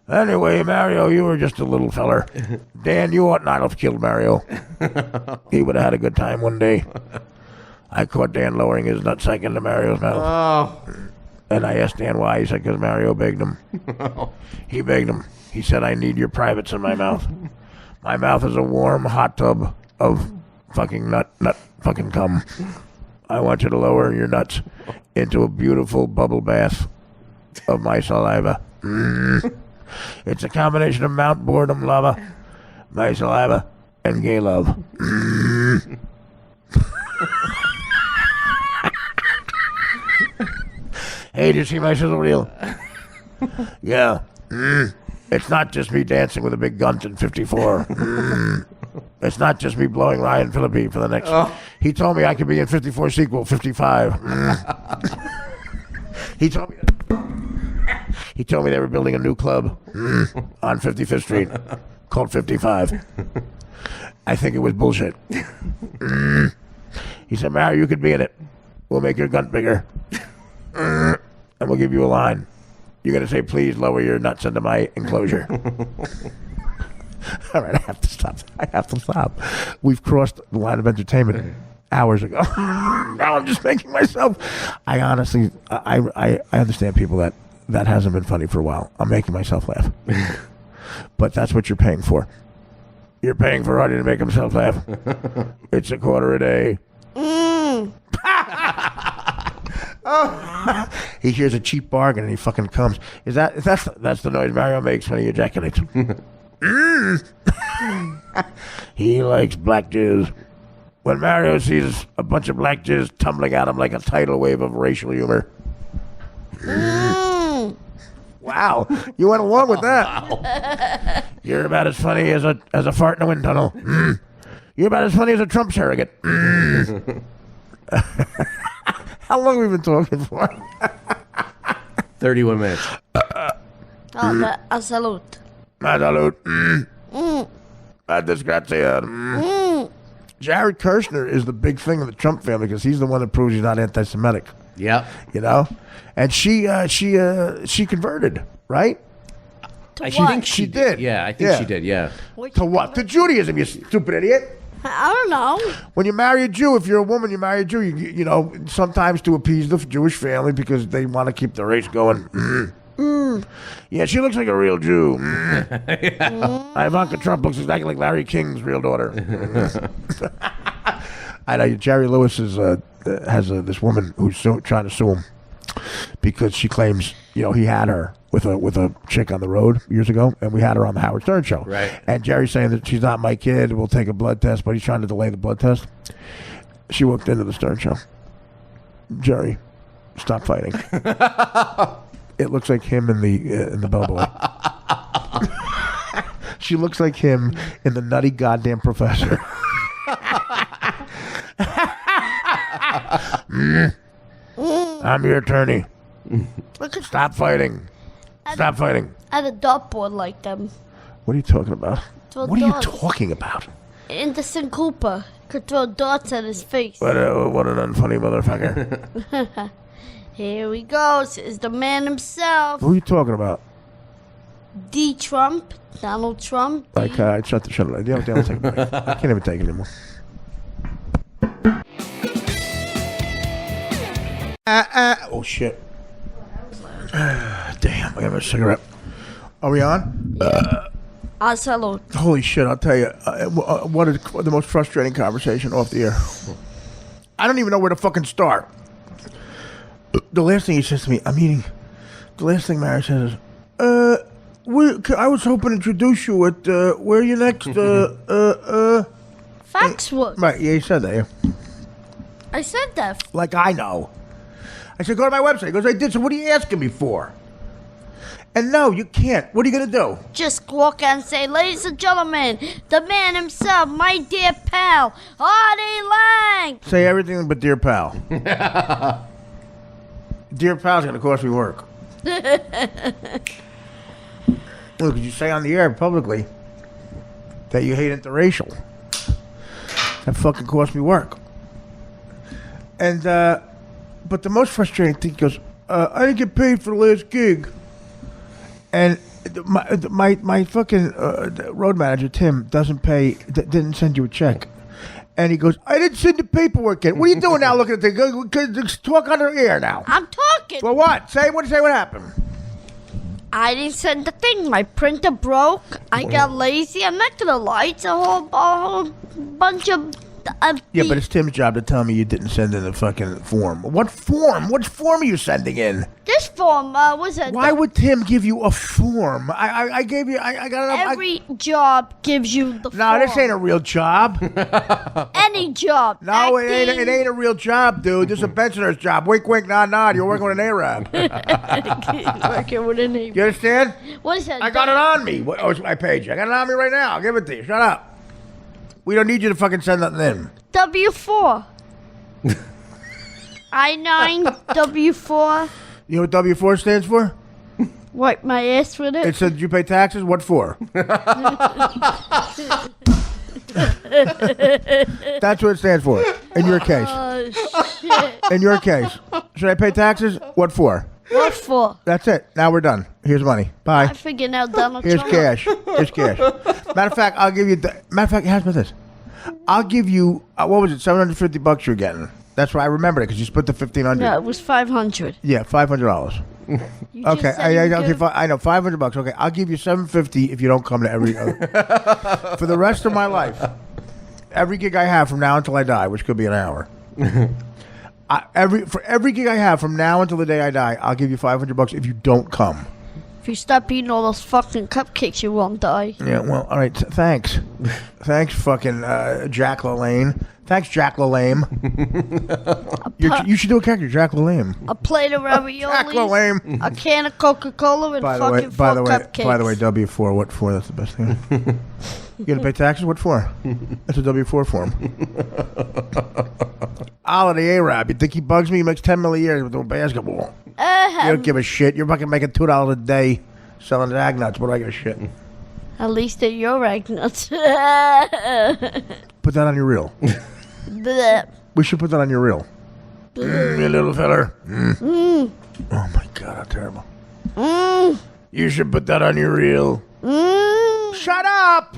Speaker 2: Anyway, Mario, you were just a little feller. Dan, you ought not have killed Mario. He would have had a good time one day. I caught Dan lowering his nutsack into Mario's mouth.
Speaker 3: Oh.
Speaker 2: And I asked Dan why. He said, because Mario begged him. He begged him. He said, I need your privates in my mouth. My mouth is a warm hot tub of fucking nut fucking cum. I want you to lower your nuts into a beautiful bubble bath of my saliva. It's a combination of Mount Boredom lava, my saliva, and gay love. Hey, did you see my sizzle reel? Yeah. It's not just me dancing with a big gun in 54. It's not just me blowing Ryan Phillippe for the next. He told me I could be in 54 sequel, 55. He told me they were building a new club on 55th Street called 55. I think it was bullshit. He said, Mary, you could be in it. We'll make your gun bigger. And we'll give you a line. You're going to say, please lower your nuts into my enclosure. All right, I have to stop. We've crossed the line of entertainment hours ago. Now I'm just making myself. I honestly, I understand people that hasn't been funny for a while. I'm making myself laugh. But that's what you're paying for. You're paying for Artie to make himself laugh. It's $0.25 a day. He hears a cheap bargain and he fucking comes. That's the noise Mario makes when he ejaculates. He likes black Jews. When Mario sees a bunch of black Jews tumbling at him like a tidal wave of racial humor. Wow, you went along with that. You're about as funny as a fart in a wind tunnel. You're about as funny as a Trump surrogate. How long have we been talking for?
Speaker 3: 31 minutes.
Speaker 1: A salute.
Speaker 2: A salute. A disgrazia. Jared Kushner is the big thing in the Trump family because he's the one that proves he's not anti-Semitic.
Speaker 3: Yep.
Speaker 2: You know? And she converted, right?
Speaker 1: To
Speaker 3: I
Speaker 1: what?
Speaker 3: think she did. Yeah, I think she did, yeah.
Speaker 2: To what? To Judaism, you stupid idiot.
Speaker 1: I don't know.
Speaker 2: When you marry a Jew, if you're a woman, you marry a Jew, you know, sometimes to appease the Jewish family because they want to keep the race going. Yeah, she looks like a real Jew. Ivanka Trump looks exactly like Larry King's real daughter. I know Jerry Lewis has this woman who's trying to sue him because she claims, you know, he had her with a chick on the road years ago, and we had her on the Howard Stern show.
Speaker 3: Right.
Speaker 2: And Jerry's saying that she's not my kid. We'll take a blood test, but he's trying to delay the blood test. She walked into the Stern show. Jerry, stop fighting. It looks like him in the Bellboy. She looks like him in the Nutty Goddamn Professor. I'm your attorney. Stop fighting. Stop fighting.
Speaker 1: I had a dartboard like them.
Speaker 2: What are you talking about?
Speaker 1: Throw
Speaker 2: What are you
Speaker 1: darts.
Speaker 2: talking about?
Speaker 1: In the St. Cooper. Could throw darts at his face.
Speaker 2: What an unfunny motherfucker.
Speaker 1: Here he goes. Is the man himself.
Speaker 2: Who are you talking about?
Speaker 1: D. Trump. Donald Trump. D.
Speaker 2: Okay, shut the shit up. Take a break. I can't even take it anymore. Oh shit. Damn, I got a cigarette. Are we on?
Speaker 1: A salute.
Speaker 2: Holy shit, I'll tell you. What is the most frustrating conversation off the air? I don't even know where to fucking start. The last thing he says to me, I'm eating. The last thing Mary says is, I was hoping to introduce you at, where are you next?
Speaker 1: Foxwood.
Speaker 2: Right, yeah, he said that, yeah.
Speaker 1: I said that.
Speaker 2: Like I know. I said, go to my website. He goes, I did. So what are you asking me for? And no, you can't. What are you going to do?
Speaker 1: Just walk out and say, ladies and gentlemen, the man himself, my dear pal, Artie Lang.
Speaker 2: Say everything but dear pal. Dear pal's going to cost me work. Look, you say on the air publicly that you hate interracial. That fucking cost me work. And, but the most frustrating thing, he goes, I didn't get paid for the last gig. And my fucking road manager, Tim, didn't send you a check. And he goes, I didn't send the paperwork in. What are you doing now looking at the talk on the air now?
Speaker 1: I'm talking.
Speaker 2: Well, what? Say what happened?
Speaker 1: I didn't send the thing. My printer broke. I got lazy. I'm not going to lie. It's a whole bunch of
Speaker 2: Yeah, but it's Tim's job to tell me you didn't send in the fucking form. What form? What form are you sending in?
Speaker 1: This form, was it?
Speaker 2: Why would Tim give you a form? I gave you. I got it.
Speaker 1: Every job gives you the form.
Speaker 2: No, this ain't a real job.
Speaker 1: Any job.
Speaker 2: No, it
Speaker 1: Acting.
Speaker 2: ain't a real job, dude. This is a pensioner's job. Wink, wink, nod, nod. You're working with an Arab.
Speaker 1: Working with an Arab.
Speaker 2: You understand?
Speaker 1: What is that?
Speaker 2: I got it on me. Oh, it's my page. I got it on me right now. I'll give it to you. Shut up. We don't need you to fucking send nothing in.
Speaker 1: W4. I-9, W4.
Speaker 2: You know what W4 stands for?
Speaker 1: Wipe my ass with it.
Speaker 2: It said you pay taxes. What for? That's what it stands for. In your case.
Speaker 1: Oh, shit.
Speaker 2: In your case. Should I pay taxes? What for?
Speaker 1: What for?
Speaker 2: That's it. Now we're done. Here's money. Bye.
Speaker 1: I figured out Donald
Speaker 2: Here's
Speaker 1: Trump.
Speaker 2: cash. Here's cash. Matter of fact, I'll give you. Matter of fact, how about this? I'll give you. What was it? $750 you're getting. That's right. I remember it because you split the $1,500.
Speaker 1: No, it was 500.
Speaker 2: Yeah, $500.
Speaker 1: You
Speaker 2: Okay,
Speaker 1: just said you
Speaker 2: okay,
Speaker 1: give-
Speaker 2: I know $500. Okay, I'll give you $750 if you don't come to every. For the rest of my life, every gig I have from now until I die, which could be an hour. For every gig I have from now until the day I die, I'll give you $500 if you don't come.
Speaker 1: If you stop eating all those fucking cupcakes, you won't die.
Speaker 2: Yeah, well, all right. Thanks, thanks, fucking Jack LaLanne. Thanks, Jack LaLame. You should do a character, Jack LaLame.
Speaker 1: A plate of raviolis.
Speaker 2: Jack LaLame.
Speaker 1: A can of Coca-Cola and fucking four cupcakes.
Speaker 2: By the way, W4. What for? That's the best thing. You gonna pay taxes? What for? That's a W4 form. Ollie the Arab. You think he bugs me? He makes $10 million a year with basketball. You don't give a shit. You're fucking making $2 a day selling egg nuts. What do I give a shit?
Speaker 1: At least they're your egg nuts.
Speaker 2: Put that on your reel.
Speaker 1: Bleh.
Speaker 2: We should put that on your reel. You little feller. Oh my God, how terrible. You should put that on your reel. Shut up!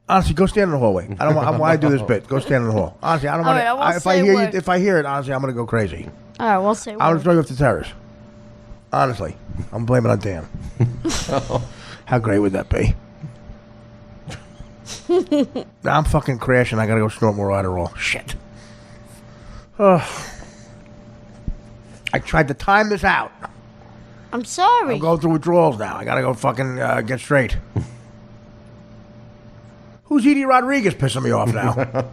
Speaker 2: Honestly, go stand in the hallway. I don't want. Why I do this bit? Go stand in the hall. Honestly, I don't want
Speaker 1: All right, I won't
Speaker 2: to. If I
Speaker 1: say a
Speaker 2: hear
Speaker 1: word.
Speaker 2: you, if I hear it, honestly, I'm gonna go crazy.
Speaker 1: All right, we'll say
Speaker 2: I'm gonna
Speaker 1: one.
Speaker 2: throw you off the terrace. Honestly, I'm blaming on Dan. How great would that be? Now I'm fucking crashing. I gotta go snort more Adderall. Shit. I tried to time this out.
Speaker 1: I'm sorry.
Speaker 2: I'm going through withdrawals now. I gotta go fucking get straight. Who's Edie Rodriguez pissing me off now?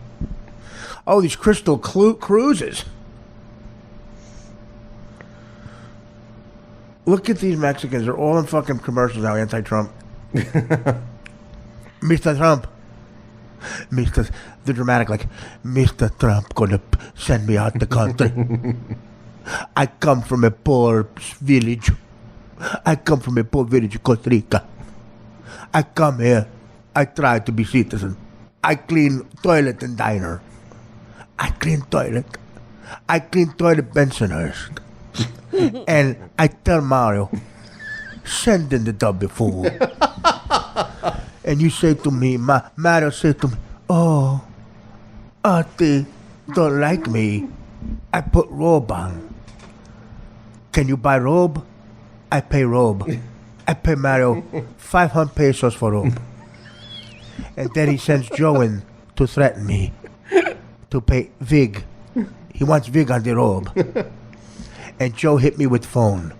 Speaker 2: Oh, these crystal cruises. Look at these Mexicans. They're all in fucking commercials now, anti-Trump. Mr. Trump. The dramatic, like, Mr. Trump gonna send me out the country. I come from a poor village. Costa Rica. I come here. I try to be citizen. I clean toilet and diner. I clean toilet pensioners. And I tell Mario, send in the W4. And you say to me, Mario say to me, oh, Artie don't like me. I put robe on. Can you buy robe? I pay robe. I pay Mario 500 pesos for robe. And then he sends Joe in to threaten me to pay Vig. He wants Vig on the robe. And Joe hit me with phone.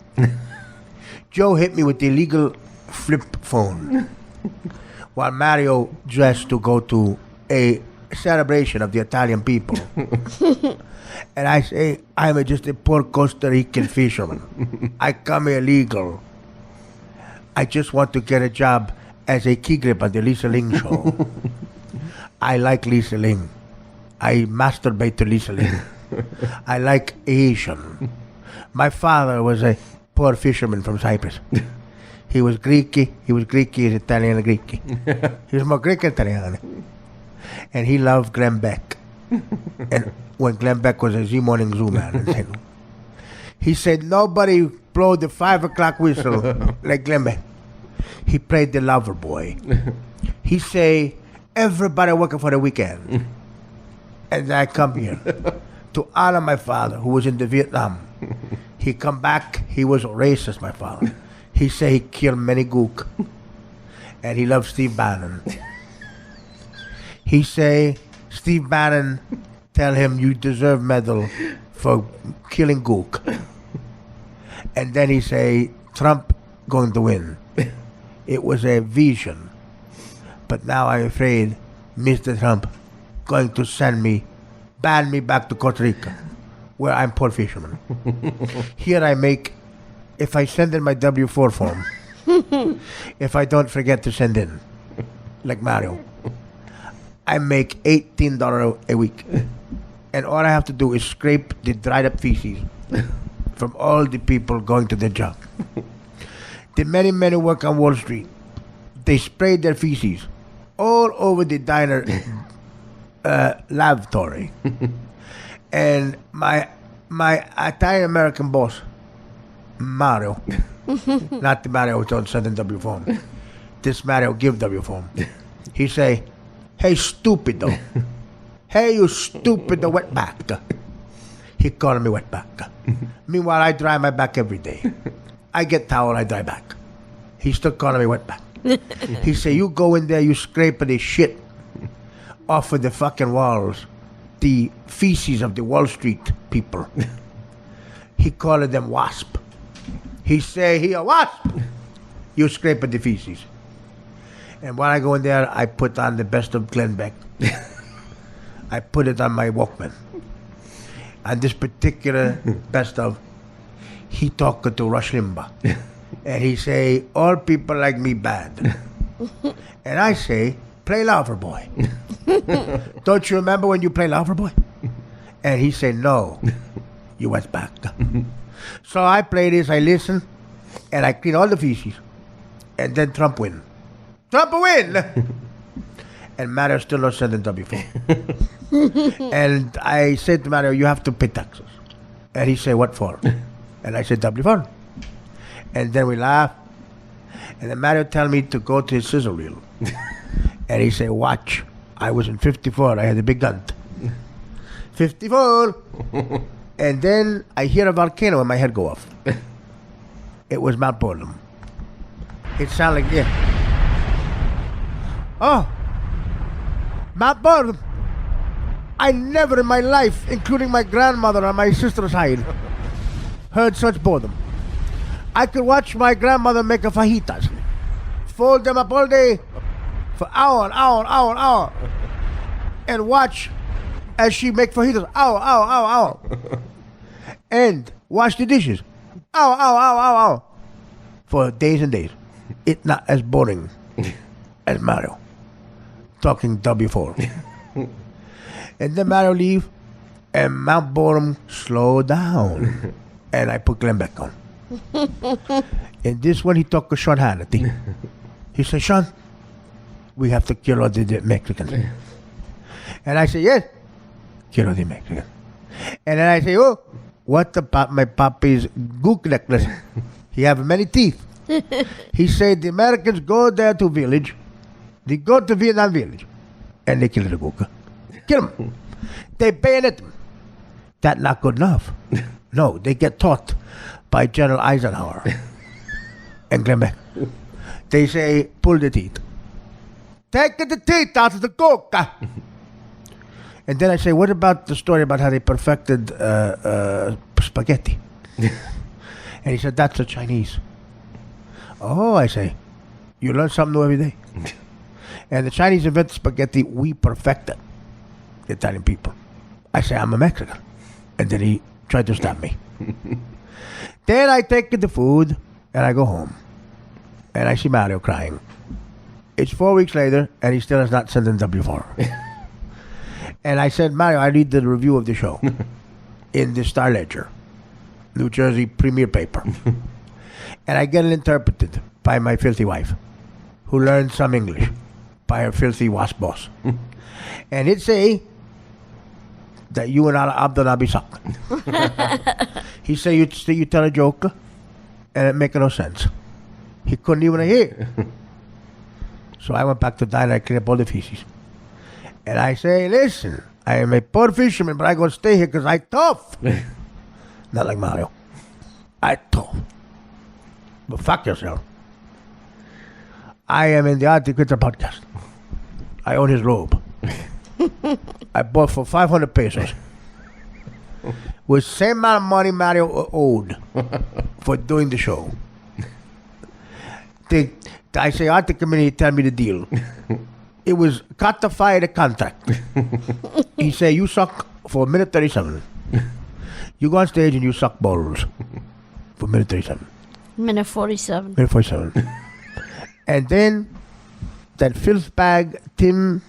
Speaker 2: Joe hit me with the illegal flip phone. While Mario dressed to go to a celebration of the Italian people. And I say, I'm just a poor Costa Rican fisherman. I come here legal. I just want to get a job as a key grip on the Lisa Ling show. I like Lisa Ling. I masturbate to Lisa Ling. I like Asian. My father was a poor fisherman from Cyprus. He was Greeky. He was Greeky, Italian Greeky. He was more Greek Italian. And he loved Glenn Beck. And when Glenn Beck was a Z Morning Zoo man. He said, nobody blow the 5 o'clock whistle like Glenn Beck. He played the lover boy. He say, everybody working for the weekend. And I come here to honor my father, who was in the Vietnam. He come back, he was a racist, my father. He say he killed many gook. And he loved Steve Bannon. He say, Steve Bannon tell him you deserve medal for killing Gook. And then he say, Trump going to win. It was a vision. But now I'm afraid Mr. Trump going to ban me back to Costa Rica, where I'm poor fisherman. Here I make, if I send in my W-4 form, if I don't forget to send in, like Mario, I make $18 a week. And all I have to do is scrape the dried up feces from all the people going to their job. The many men who work on Wall Street, they spray their feces all over the diner lavatory. And my Italian American boss, Mario, not the Mario who don't send in W form, this Mario give W form. He say, hey stupido, hey you stupido wetback. He called me wetback. Meanwhile, I dry my back every day. I get towel, I dry back. He still calling me wetback. He say, you go in there, you scrape the shit off of the fucking walls, the feces of the Wall Street people. He called them wasp. He say, he a wasp. You scrape the feces. And when I go in there, I put on the best of Glenn Beck. I put it on my Walkman. And this particular best of, he talked to Rush Limbaugh. And he say, all people like me bad. And I say, play Loverboy. Don't you remember when you play Loverboy? And he said, no, you went back. So I play this, I listen, and I clean all the feces. And then Trump win. Trump win! And Mario still not sending W4. And I said to Mario, you have to pay taxes. And he said, what for? And I said, W4. And then we laugh. And then Mario tell me to go to his scissor reel. And he said, watch. I was in 54. I had a big gun. 54. And then I hear a volcano and my head go off. It was Mount Burnham. It sounded like, yeah. Oh, Mount Burnham. I never in my life, including my grandmother on my sister's side, heard such boredom. I could watch my grandmother make a fajitas, fold them up all day for hour, and watch as she make fajitas, hour, and wash the dishes, hour, for days and days. It's not as boring as Mario talking W4. And then Mario leave, and Mount Boredom slow down, and I put Glenn back on. And this one he talked to Sean Hannity. He said, Sean, we have to kill all the Mexicans. And I said, yes, kill all the Mexicans. And then I say, oh, what about my papi's gook necklace? He have many teeth. He said the Americans go there to village. They go to Vietnam village. And they kill the gook. Kill them. They bayonet them. That's not good enough. No, they get taught by General Eisenhower and Glenn Beck. They say, pull the teeth. Take the teeth out of the gook. And then I say, what about the story about how they perfected spaghetti? And he said, that's the Chinese. Oh, I say, you learn something new every day. And the Chinese invented spaghetti, we perfected the Italian people. I say, I'm a Mexican. And then he tried to stop me. Then I take the food and I go home. And I see Mario crying. It's 4 weeks later and he still has not sent in W4. And I said, Mario, I read the review of the show in the Star Ledger, New Jersey premier paper. And I get it interpreted by my filthy wife, who learned some English by her filthy wasp boss. And it say that you and Abdul suck. He say you tell a joke and it make no sense. He couldn't even hear. So I went back to diner, I cleaned up all the feces. And I say, listen, I am a poor fisherman, but I gonna stay here because I tough. Not like Mario. I tough. But fuck yourself. I am in the Artie podcast. I own his robe. I bought for 500 pesos. Was the same amount of money Mario owed for doing the show. I say, Artie, come in here, tell me the deal. It was cut the fire the contract. He say, you suck for a minute 37. You go on stage and you suck balls for a minute 37.
Speaker 1: Minute 47.
Speaker 2: Minute 47. And then that filth bag, Tim,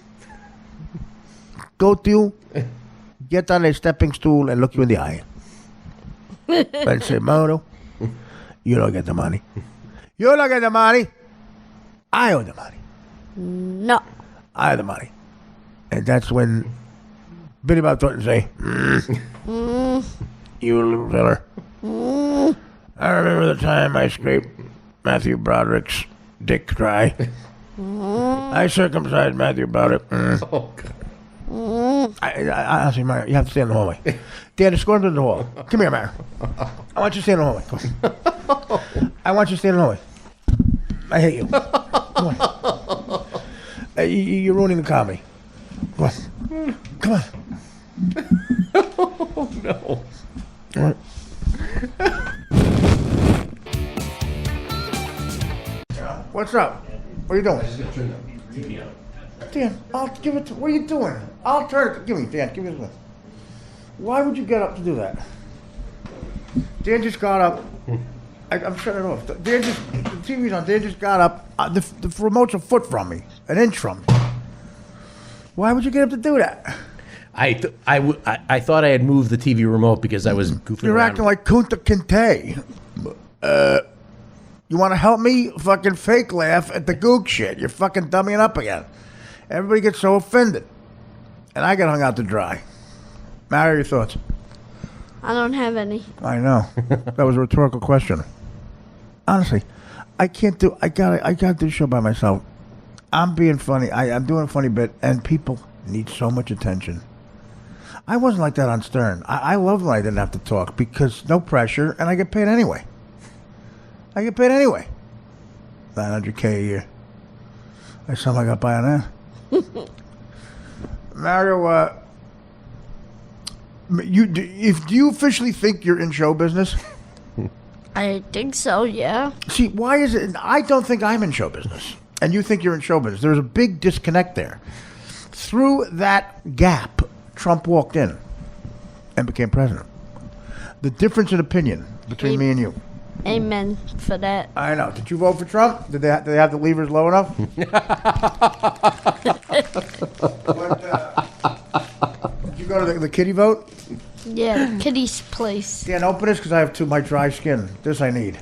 Speaker 2: go to you, get on a stepping stool and look you in the eye. And say, Mauro, you don't get the money. You don't get the money. I owe the money.
Speaker 1: No.
Speaker 2: I owe the money. And that's when Billy Bob Thornton say, you little feller. I remember the time I scraped Matthew Broderick's dick dry. I circumcised Matthew Broderick.
Speaker 3: Oh, God.
Speaker 2: I honestly, Mario, you have to stay in the hallway. Dan, escort him to the hall. Come here, Mario. I want you to stay in the hallway. Come on. I want you to stay in the hallway. I hate you. Come on. You're ruining the comedy. Come on. Come on.
Speaker 3: Oh, no.
Speaker 2: All right. What's up? What are you doing? Dan, I'll give it to. What are you doing? I'll turn it. Give me, Dan. Give me this one. Why would you get up to do that? Dan just got up. I'm shutting it off. Dan just, the TV's on. Dan just got up. The remote's a foot from me, an inch from me. Why would you get up to do that?
Speaker 3: I thought I had moved the TV remote because I was goofing
Speaker 2: You're
Speaker 3: around.
Speaker 2: acting like Kunta Kinte. You want to help me? Fucking fake laugh at the gook shit. You're fucking dummying up again. Everybody gets so offended. And I get hung out to dry. Matter your thoughts.
Speaker 1: I don't have any.
Speaker 2: I know. That was a rhetorical question. Honestly, I can't do. I gotta do the show by myself. I'm being funny. I'm doing a funny bit, and people need so much attention. I wasn't like that on Stern. I love when I didn't have to talk because no pressure, and I get paid anyway. 900K a year. That's something I got by on that. Mario, do you officially think you're in show business?
Speaker 1: I think so, yeah.
Speaker 2: See, why is it? I don't think I'm in show business, and you think you're in show business. There's a big disconnect there. Through that gap, Trump walked in and became president. The difference in opinion between me and you.
Speaker 1: Amen for that.
Speaker 2: I know. Did you vote for Trump? Did they have the levers low enough? Did you go to the kiddie vote?
Speaker 1: Yeah, Kitty's place.
Speaker 2: Dan, open this because I have my dry skin. This I need.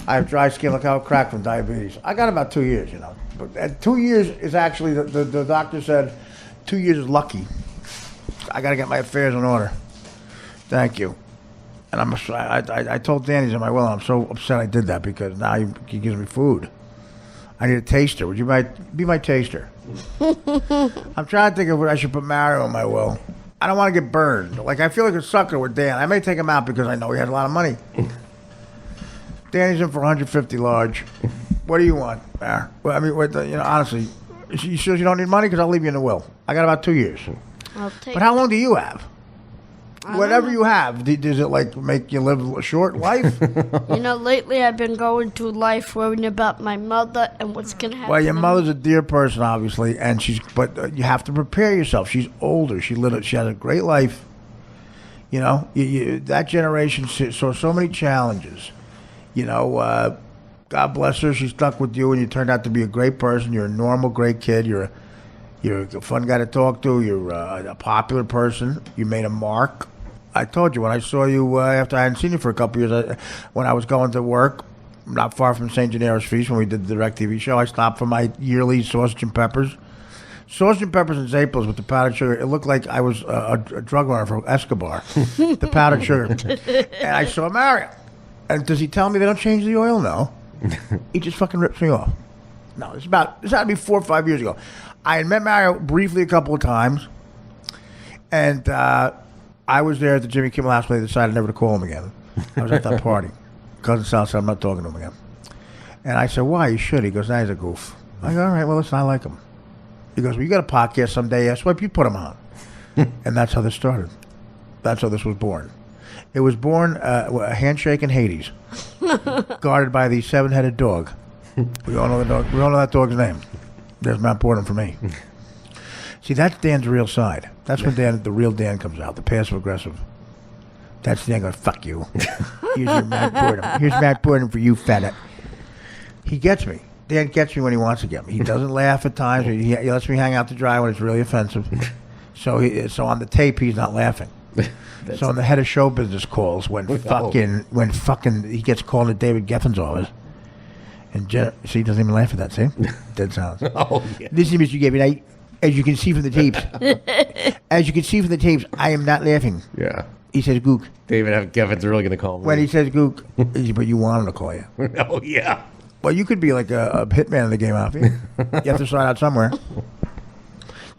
Speaker 2: I have dry skin. Look how cracked from diabetes. I got about 2 years, you know. But 2 years is actually, the doctor said 2 years is lucky. I got to get my affairs in order. Thank you. And I told Danny he's in my will, and I'm so upset I did that because now he gives me food. I need a taster. Would you be my taster? I'm trying to think of what I should put Mario in my will. I don't want to get burned. Like, I feel like a sucker with Dan. I may take him out because I know he has a lot of money. Danny's in for 150 large. What do you want, Mar? Well, I mean, honestly, you sure you don't need money? Because I'll leave you in the will. I got about 2 years.
Speaker 1: I'll take
Speaker 2: But how long do you have?
Speaker 1: I
Speaker 2: Whatever
Speaker 1: don't
Speaker 2: you have, does it like make you live a short life?
Speaker 1: You know, lately I've been going through life worrying about my mother and what's going to happen.
Speaker 2: Well, your
Speaker 1: to
Speaker 2: mother's
Speaker 1: me.
Speaker 2: a dear person, obviously, and but you have to prepare yourself. She's older. She has a great life. You know, that generation saw so many challenges. You know, God bless her. She stuck with you, and you turned out to be a great person. You're a normal, great kid. You're a fun guy to talk to. You're a popular person. You made a mark. I told you when I saw you after I hadn't seen you for a couple years, when I was going to work, not far from St. Gennaro's Feast, when we did the direct TV show, I stopped for my yearly sausage and peppers. Sausage and peppers and Zaples with the powdered sugar. It looked like I was a drug runner for Escobar. The powdered sugar. And I saw Mario. And does he tell me they don't change the oil? No. He just fucking rips me off. No, this had to be 4 or 5 years ago. I had met Mario briefly a couple of times, and I was there at the Jimmy Kimmel House when they decided never to call him again. I was at that party. Cousin Sal said, I'm not talking to him again. And I said, why? You should. He goes, nah, he's a goof. I go, all right, well, listen, I like him. He goes, well, you got a podcast someday. Yes, well, you put them on. And that's how this started. That's how this was born. It was born a handshake in Hades, guarded by the 7-headed dog. We all know the dog. We all know that dog's name. There's Mount Boredom for me. See, that's Dan's real side. That's when the real Dan comes out, the passive aggressive. That's Dan going, fuck you. Here's your Mount Boredom. Here's Mount Boredom for you, fat. He gets me. Dan gets me when he wants to get me. He doesn't laugh at times. He lets me hang out to dry when it's really offensive. So on the tape, he's not laughing. So when the head of show business calls, when fucking he gets called to David Geffen's office, and see, he doesn't even laugh at that. See, dead silence.
Speaker 3: Oh yeah.
Speaker 2: Listen, Mr. Geffen, as you can see from the tapes, I am not laughing.
Speaker 3: Yeah.
Speaker 2: He says, "Gook."
Speaker 3: David Geffen's really going to call me.
Speaker 2: When he says "Gook," but you want him to call you.
Speaker 3: Oh yeah.
Speaker 2: Well, you could be like a hitman in the game, Alfie. You have to start out somewhere.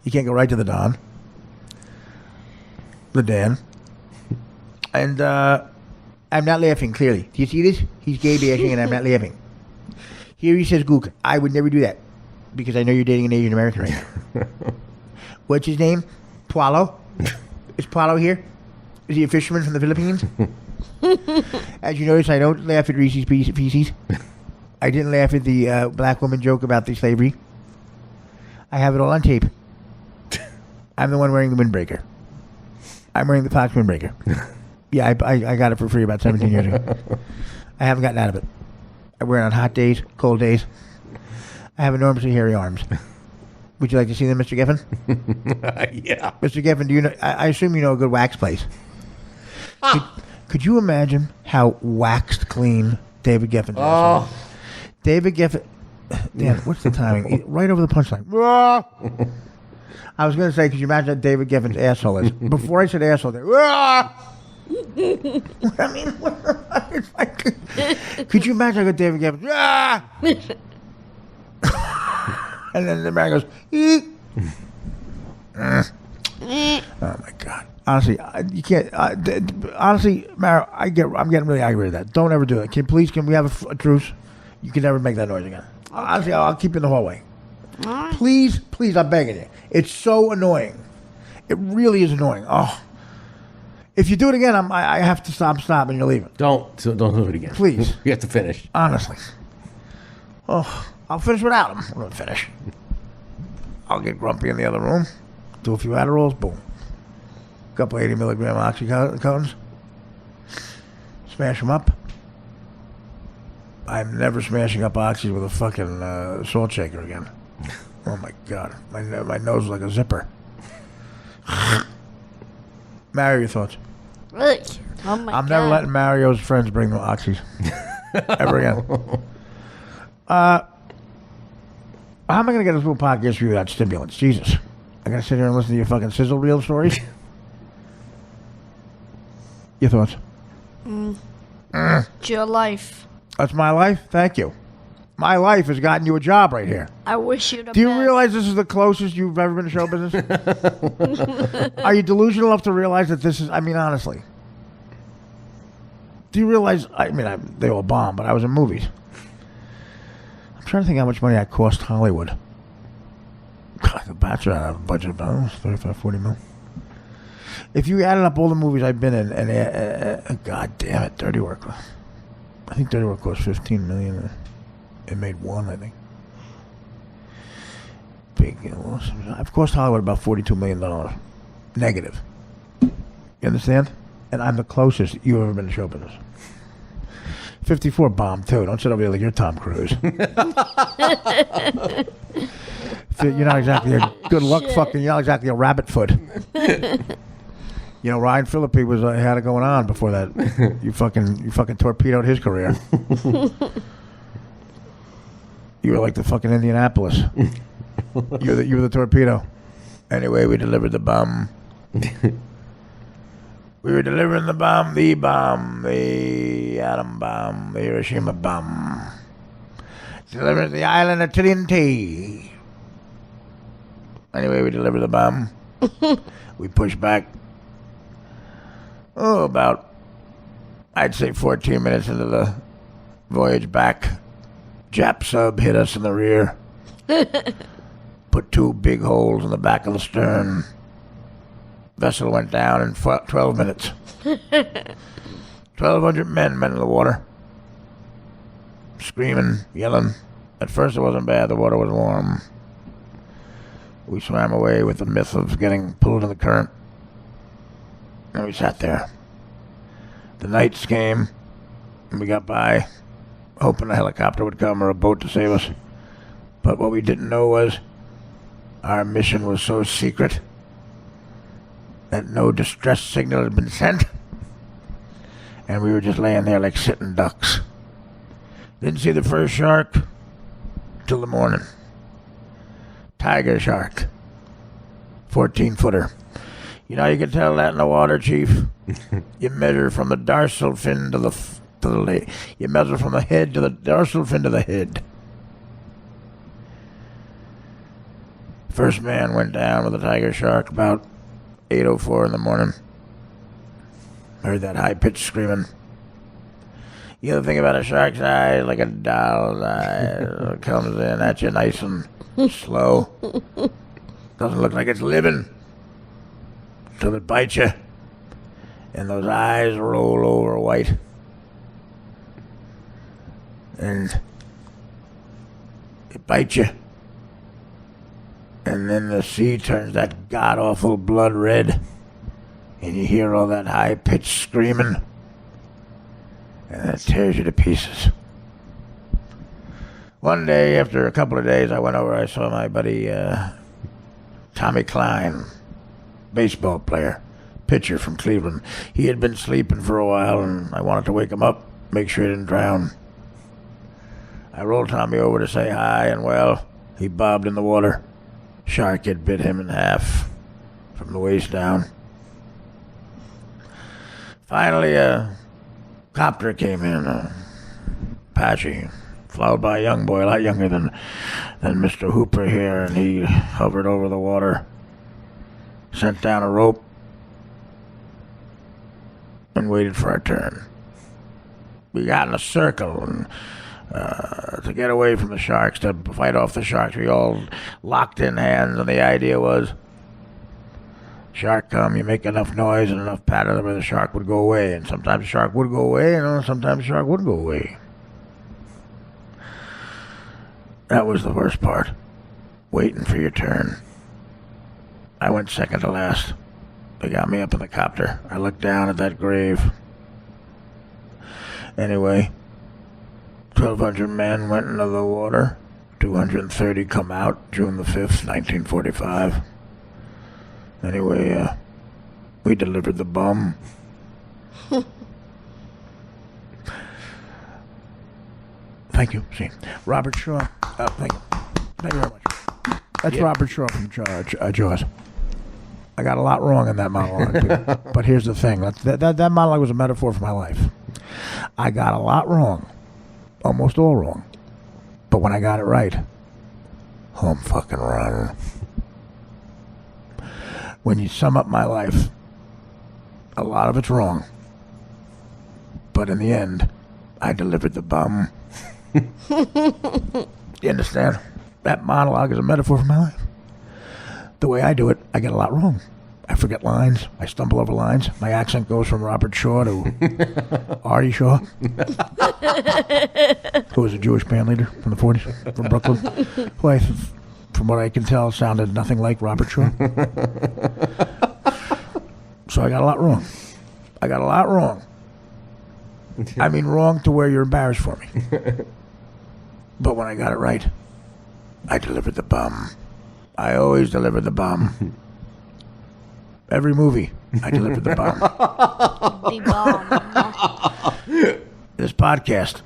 Speaker 2: You can't go right to the Don. The Dan. And I'm not laughing, clearly. Do you see this? He's gay bashing and I'm not laughing. Here he says, Gook, I would never do that because I know you're dating an Asian American right now. What's his name? Paulo? Is Paulo here? Is he a fisherman from the Philippines? As you notice, I don't laugh at Reese's Pieces. I didn't laugh at the black woman joke about the slavery. I have it all on tape. I'm the one wearing the windbreaker. I'm wearing the Fox windbreaker. Yeah, I got it for free about 17 years ago. I haven't gotten out of it. I wear it on hot days, cold days. I have enormously hairy arms. Would you like to see them, Mr. Geffen?
Speaker 3: Yeah.
Speaker 2: Mr. Geffen, do you know? I assume you know a good wax place. Could you imagine how waxed clean David Geffen's ass is? David Geffen. Dan, what's the timing? Right over the punchline. I was going to say, could you imagine what David Geffen's asshole is? Before I said asshole, I mean, it's like, could you imagine how David Geffen? And then the man goes, oh my God. Honestly, you can't. Honestly, Mara, I'm getting really angry at that. Don't ever do it. Can we have a truce? You can never make that noise again. Okay. Honestly, I'll keep you in the hallway.
Speaker 1: Right.
Speaker 2: Please, I'm begging you. It's so annoying. It really is annoying. Oh, if you do it again, I have to stop, and you're leaving.
Speaker 3: Don't do it again.
Speaker 2: Please.
Speaker 3: You have to finish.
Speaker 2: Honestly. Oh, I'll finish without him. I'm going to finish. I'll get grumpy in the other room. Do a few Adderalls. Boom. A couple 80 milligram oxycontins. Smash them up. I'm never smashing up oxys with a fucking salt shaker again. Oh my God. My nose is like a zipper. Mario, your thoughts?
Speaker 1: Really? Oh my God.
Speaker 2: I'm never letting Mario's friends bring no oxys. Ever again. How am I going to get this little podcast for you without stimulants? Jesus. I got to sit here and listen to your fucking sizzle reel stories? Your thoughts?
Speaker 1: It's your life.
Speaker 2: That's my life? Thank you. My life has gotten you a job right here.
Speaker 1: I wish you the
Speaker 2: Do you
Speaker 1: best.
Speaker 2: realize this is the closest you've ever been to show business? Are you delusional enough to realize that this is, I mean, honestly. Do you realize, they all bomb, but I was in movies. I'm trying to think how much money that cost Hollywood. God, The Bachelor had a budget of 35, 40 mil. If you added up all the movies I've been in, and God damn it, Dirty Work. I think Dirty Work cost $15 million. It made $1 million, I think. Big loss. I've cost Hollywood about $42 million. Negative. You understand? And I'm the closest you've ever been to show business. 54 bomb too. Don't sit over here like you're Tom Cruise. You're not exactly a good luck fucking. You're not exactly a rabbit foot. You know, Ryan Phillippe was had it going on before that. You fucking torpedoed his career. You were like the fucking Indianapolis. You were the torpedo. Anyway, we delivered the bomb. We were delivering the bomb, the atom bomb, the Hiroshima bomb. Delivered the island of TNT. Anyway, we delivered the bomb. We pushed back. About, I'd say 14 minutes into the voyage back, Jap sub hit us in the rear. put 2 big holes in the back of the stern. Vessel went down in 12 minutes. 1,200 men in the water. Screaming, yelling. At first it wasn't bad, the water was warm. We swam away with the myth of getting pulled in the current. And we sat there. The nights came, and we got by, hoping a helicopter would come or a boat to save us. But what we didn't know was our mission was so secret that no distress signal had been sent, and we were just laying there like sitting ducks. Didn't see the first shark till the morning. Tiger shark. 14-footer. You know, you can tell that in the water, Chief. You measure from the dorsal fin to the you measure from the head to the dorsal fin to the head. First man went down with a tiger shark about 8:04 in the morning. Heard that high-pitched screaming. You know the thing about a shark's eye, like a doll's eye. It comes in at you nice and slow. Doesn't look like it's living. Till it bites you. And those eyes roll over white. And it bites you. And then the sea turns that god-awful blood red. And you hear all that high-pitched screaming. And it tears you to pieces. One day, after a couple of days, I went over, I saw my buddy Tommy Klein, baseball player, pitcher from Cleveland. He had been sleeping for a while, and I wanted to wake him up, make sure he didn't drown. I rolled Tommy over to say hi, and well, he bobbed in the water. Shark had bit him in half from the waist down. Finally, a copter came in, Apache, followed by a young boy, a lot younger than Mr. Hooper here, and he hovered over the water, sent down a rope, and waited for our turn. We got in a circle, and to get away from the sharks, to fight off the sharks, we all locked in hands, and the idea was, shark come, you make enough noise and enough patter where the shark would go away, and sometimes the shark would go away, and sometimes the shark wouldn't go away. That was the worst part, waiting for your turn. I went second to last. They got me up in the copter. I looked down at that grave. Anyway, 1,200 men went into the water. 230 come out June the 5th, 1945. Anyway, we delivered the bomb. Thank you. See, Robert Shaw. Thank you. Thank you very much. That's Robert Shaw from Jaws. I got a lot wrong in that monologue, too. But here's the thing. That monologue was a metaphor for my life. I got a lot wrong. Almost all wrong. But when I got it right, home fucking run. When you sum up my life, a lot of it's wrong. But in the end, I delivered the bomb. You understand? That monologue is a metaphor for my life. The way I do it, I get a lot wrong. I forget lines. I stumble over lines. My accent goes from Robert Shaw to Artie Shaw, who was a Jewish band leader from the 40s, from Brooklyn, who from what I can tell, sounded nothing like Robert Shaw. So I got a lot wrong. I mean, wrong to where you're embarrassed for me. But when I got it right, I delivered the bomb. I always deliver the bomb. Every movie, I delivered the bomb.
Speaker 1: The bomb.
Speaker 2: This podcast,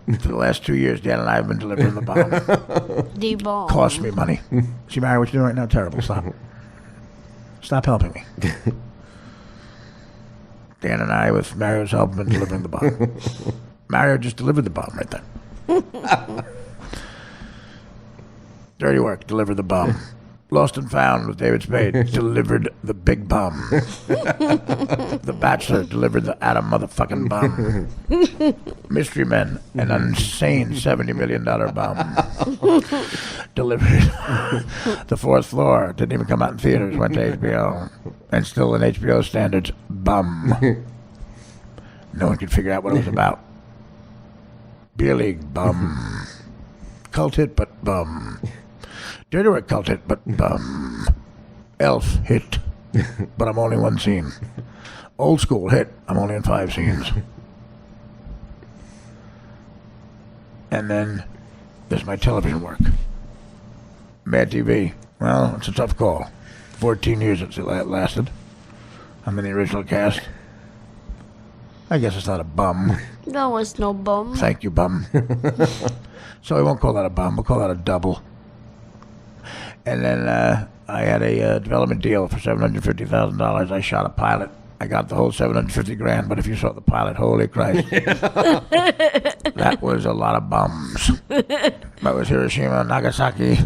Speaker 2: for the last 2 years, Dan and I have been delivering the bomb.
Speaker 1: The bomb.
Speaker 2: Cost me money. See, Mario, what you're doing right now? Terrible. Stop. Stop helping me. Dan and I, with Mario's help, have been delivering the bomb. Mario just delivered the bomb right there. Dirty work. Deliver the bomb. Lost and Found with David Spade delivered the big bum. The Bachelor delivered the atom motherfucking bum. Mystery Men, an insane $70 million bum. Delivered The Fourth Floor. Didn't even come out in theaters, went to HBO. And still in HBO standards, bum. No one could figure out what it was about. Beer League, bum. Cult hit, but bum. Dirty Work cult hit, but bum. Elf hit, but I'm only one scene. Old School hit, I'm only in 5 scenes. And then there's my television work. Mad TV, well, it's a tough call. 14 years it lasted. I'm in the original cast. I guess it's not a bum.
Speaker 1: No, it's no bum.
Speaker 2: Thank you, bum. So we won't call that a bum, we'll call that a double. And then I had a development deal for $750,000. I shot a pilot. I got the whole $750,000, but if you saw the pilot, holy Christ. That was a lot of bums. That was Hiroshima, Nagasaki,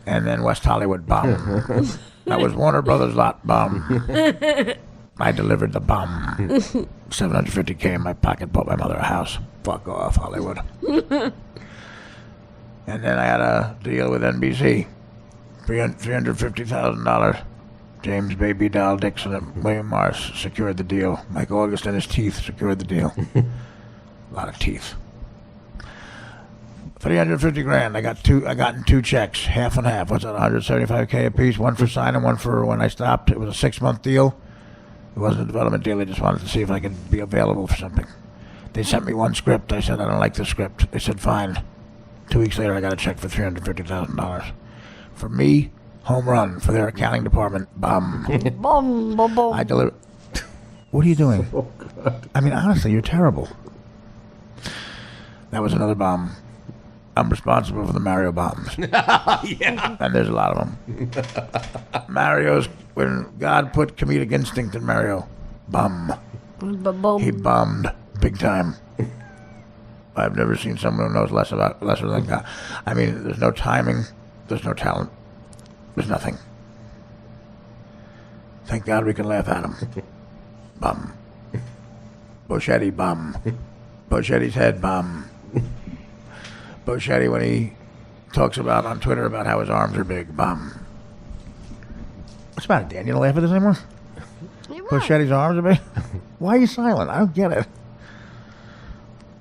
Speaker 2: and then West Hollywood, bum. That was Warner Brothers lot, bum. I delivered the bum. $750K in my pocket, bought my mother a house. Fuck off, Hollywood. And then I had a deal with NBC. $350,000. James Baby Doll Dixon and William Morris secured the deal. Mike August and his teeth secured the deal. A lot of teeth. $350,000. I got in 2 checks, half and half. What's that? $175K a piece. One for signing, one for when I stopped. It was a 6-month deal. It wasn't a development deal. They just wanted to see if I could be available for something. They sent me one script. I said I don't like the script. They said fine. 2 weeks later, I got a check for $350,000. For me, home run. For their accounting department, bum.
Speaker 1: Bum, bum, bum.
Speaker 2: I deliver. What are you doing? Oh, God. I mean, honestly, you're terrible. That was another bomb. I'm responsible for the Mario bombs.
Speaker 3: Yeah.
Speaker 2: And there's a lot of them. Mario's, when God put comedic instinct in Mario, bum.
Speaker 1: Ba-bum.
Speaker 2: He bummed big time. I've never seen someone who knows lesser than God. I mean, there's no timing. There's no talent. There's nothing. Thank God we can laugh at him. Bum. Boschetti, bum. Boschetti's head, bum. Boschetti, when he talks about on Twitter about how his arms are big, bum. What's the matter, Dan? You don't laugh at this anymore? Boschetti's arms are big? Why are you silent? I don't get it.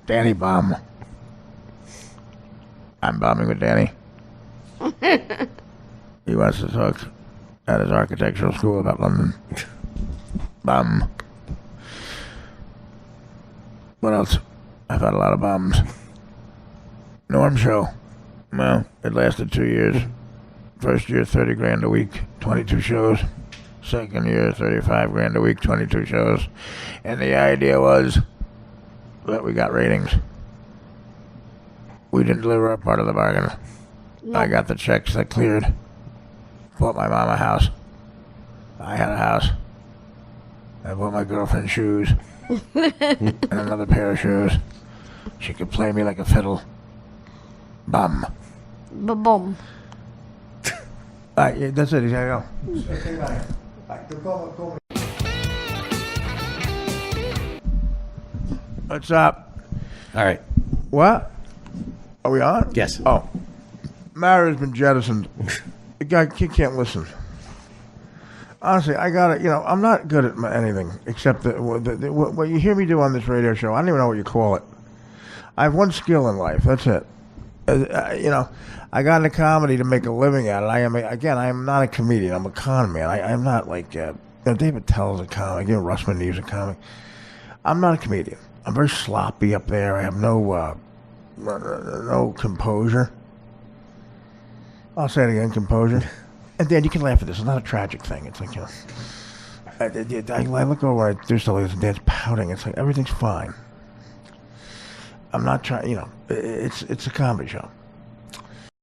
Speaker 2: Danny, bum. I'm bombing with Danny. He wants to talk at his architectural school about London. Bum. What else? I've had a lot of bums. Norm Show. Well, it lasted 2 years. First year, $30,000 a week, 22 shows. Second year, $35,000 a week, 22 shows. And the idea was that we got ratings. We didn't deliver our part of the bargain. No. I got the checks that cleared. Bought my mom a house. I had a house. I bought my girlfriend shoes. And another pair of shoes. She could play me like a fiddle. Bum.
Speaker 1: Ba-bum.
Speaker 2: Yeah, that's it. He's gotta go. What's up?
Speaker 3: All right.
Speaker 2: What? Are we on?
Speaker 3: Yes.
Speaker 2: Oh. Mario's been jettisoned. The guy can't listen. Honestly, I got it. I'm not good at anything except what you hear me do on this radio show. I don't even know what you call it. I have one skill in life. That's it. I got into comedy to make a living at it. I am not a comedian. I'm a con man. I'm not like David Tell's a comic. Russman Neve's a comic. I'm not a comedian. I'm very sloppy up there. I have no composure. I'll say it again, composure. And Dan, you can laugh at this. It's not a tragic thing. It's like, I look over and I do stuff like this, and Dan's pouting. It's like everything's fine. I'm not trying. It's a comedy show.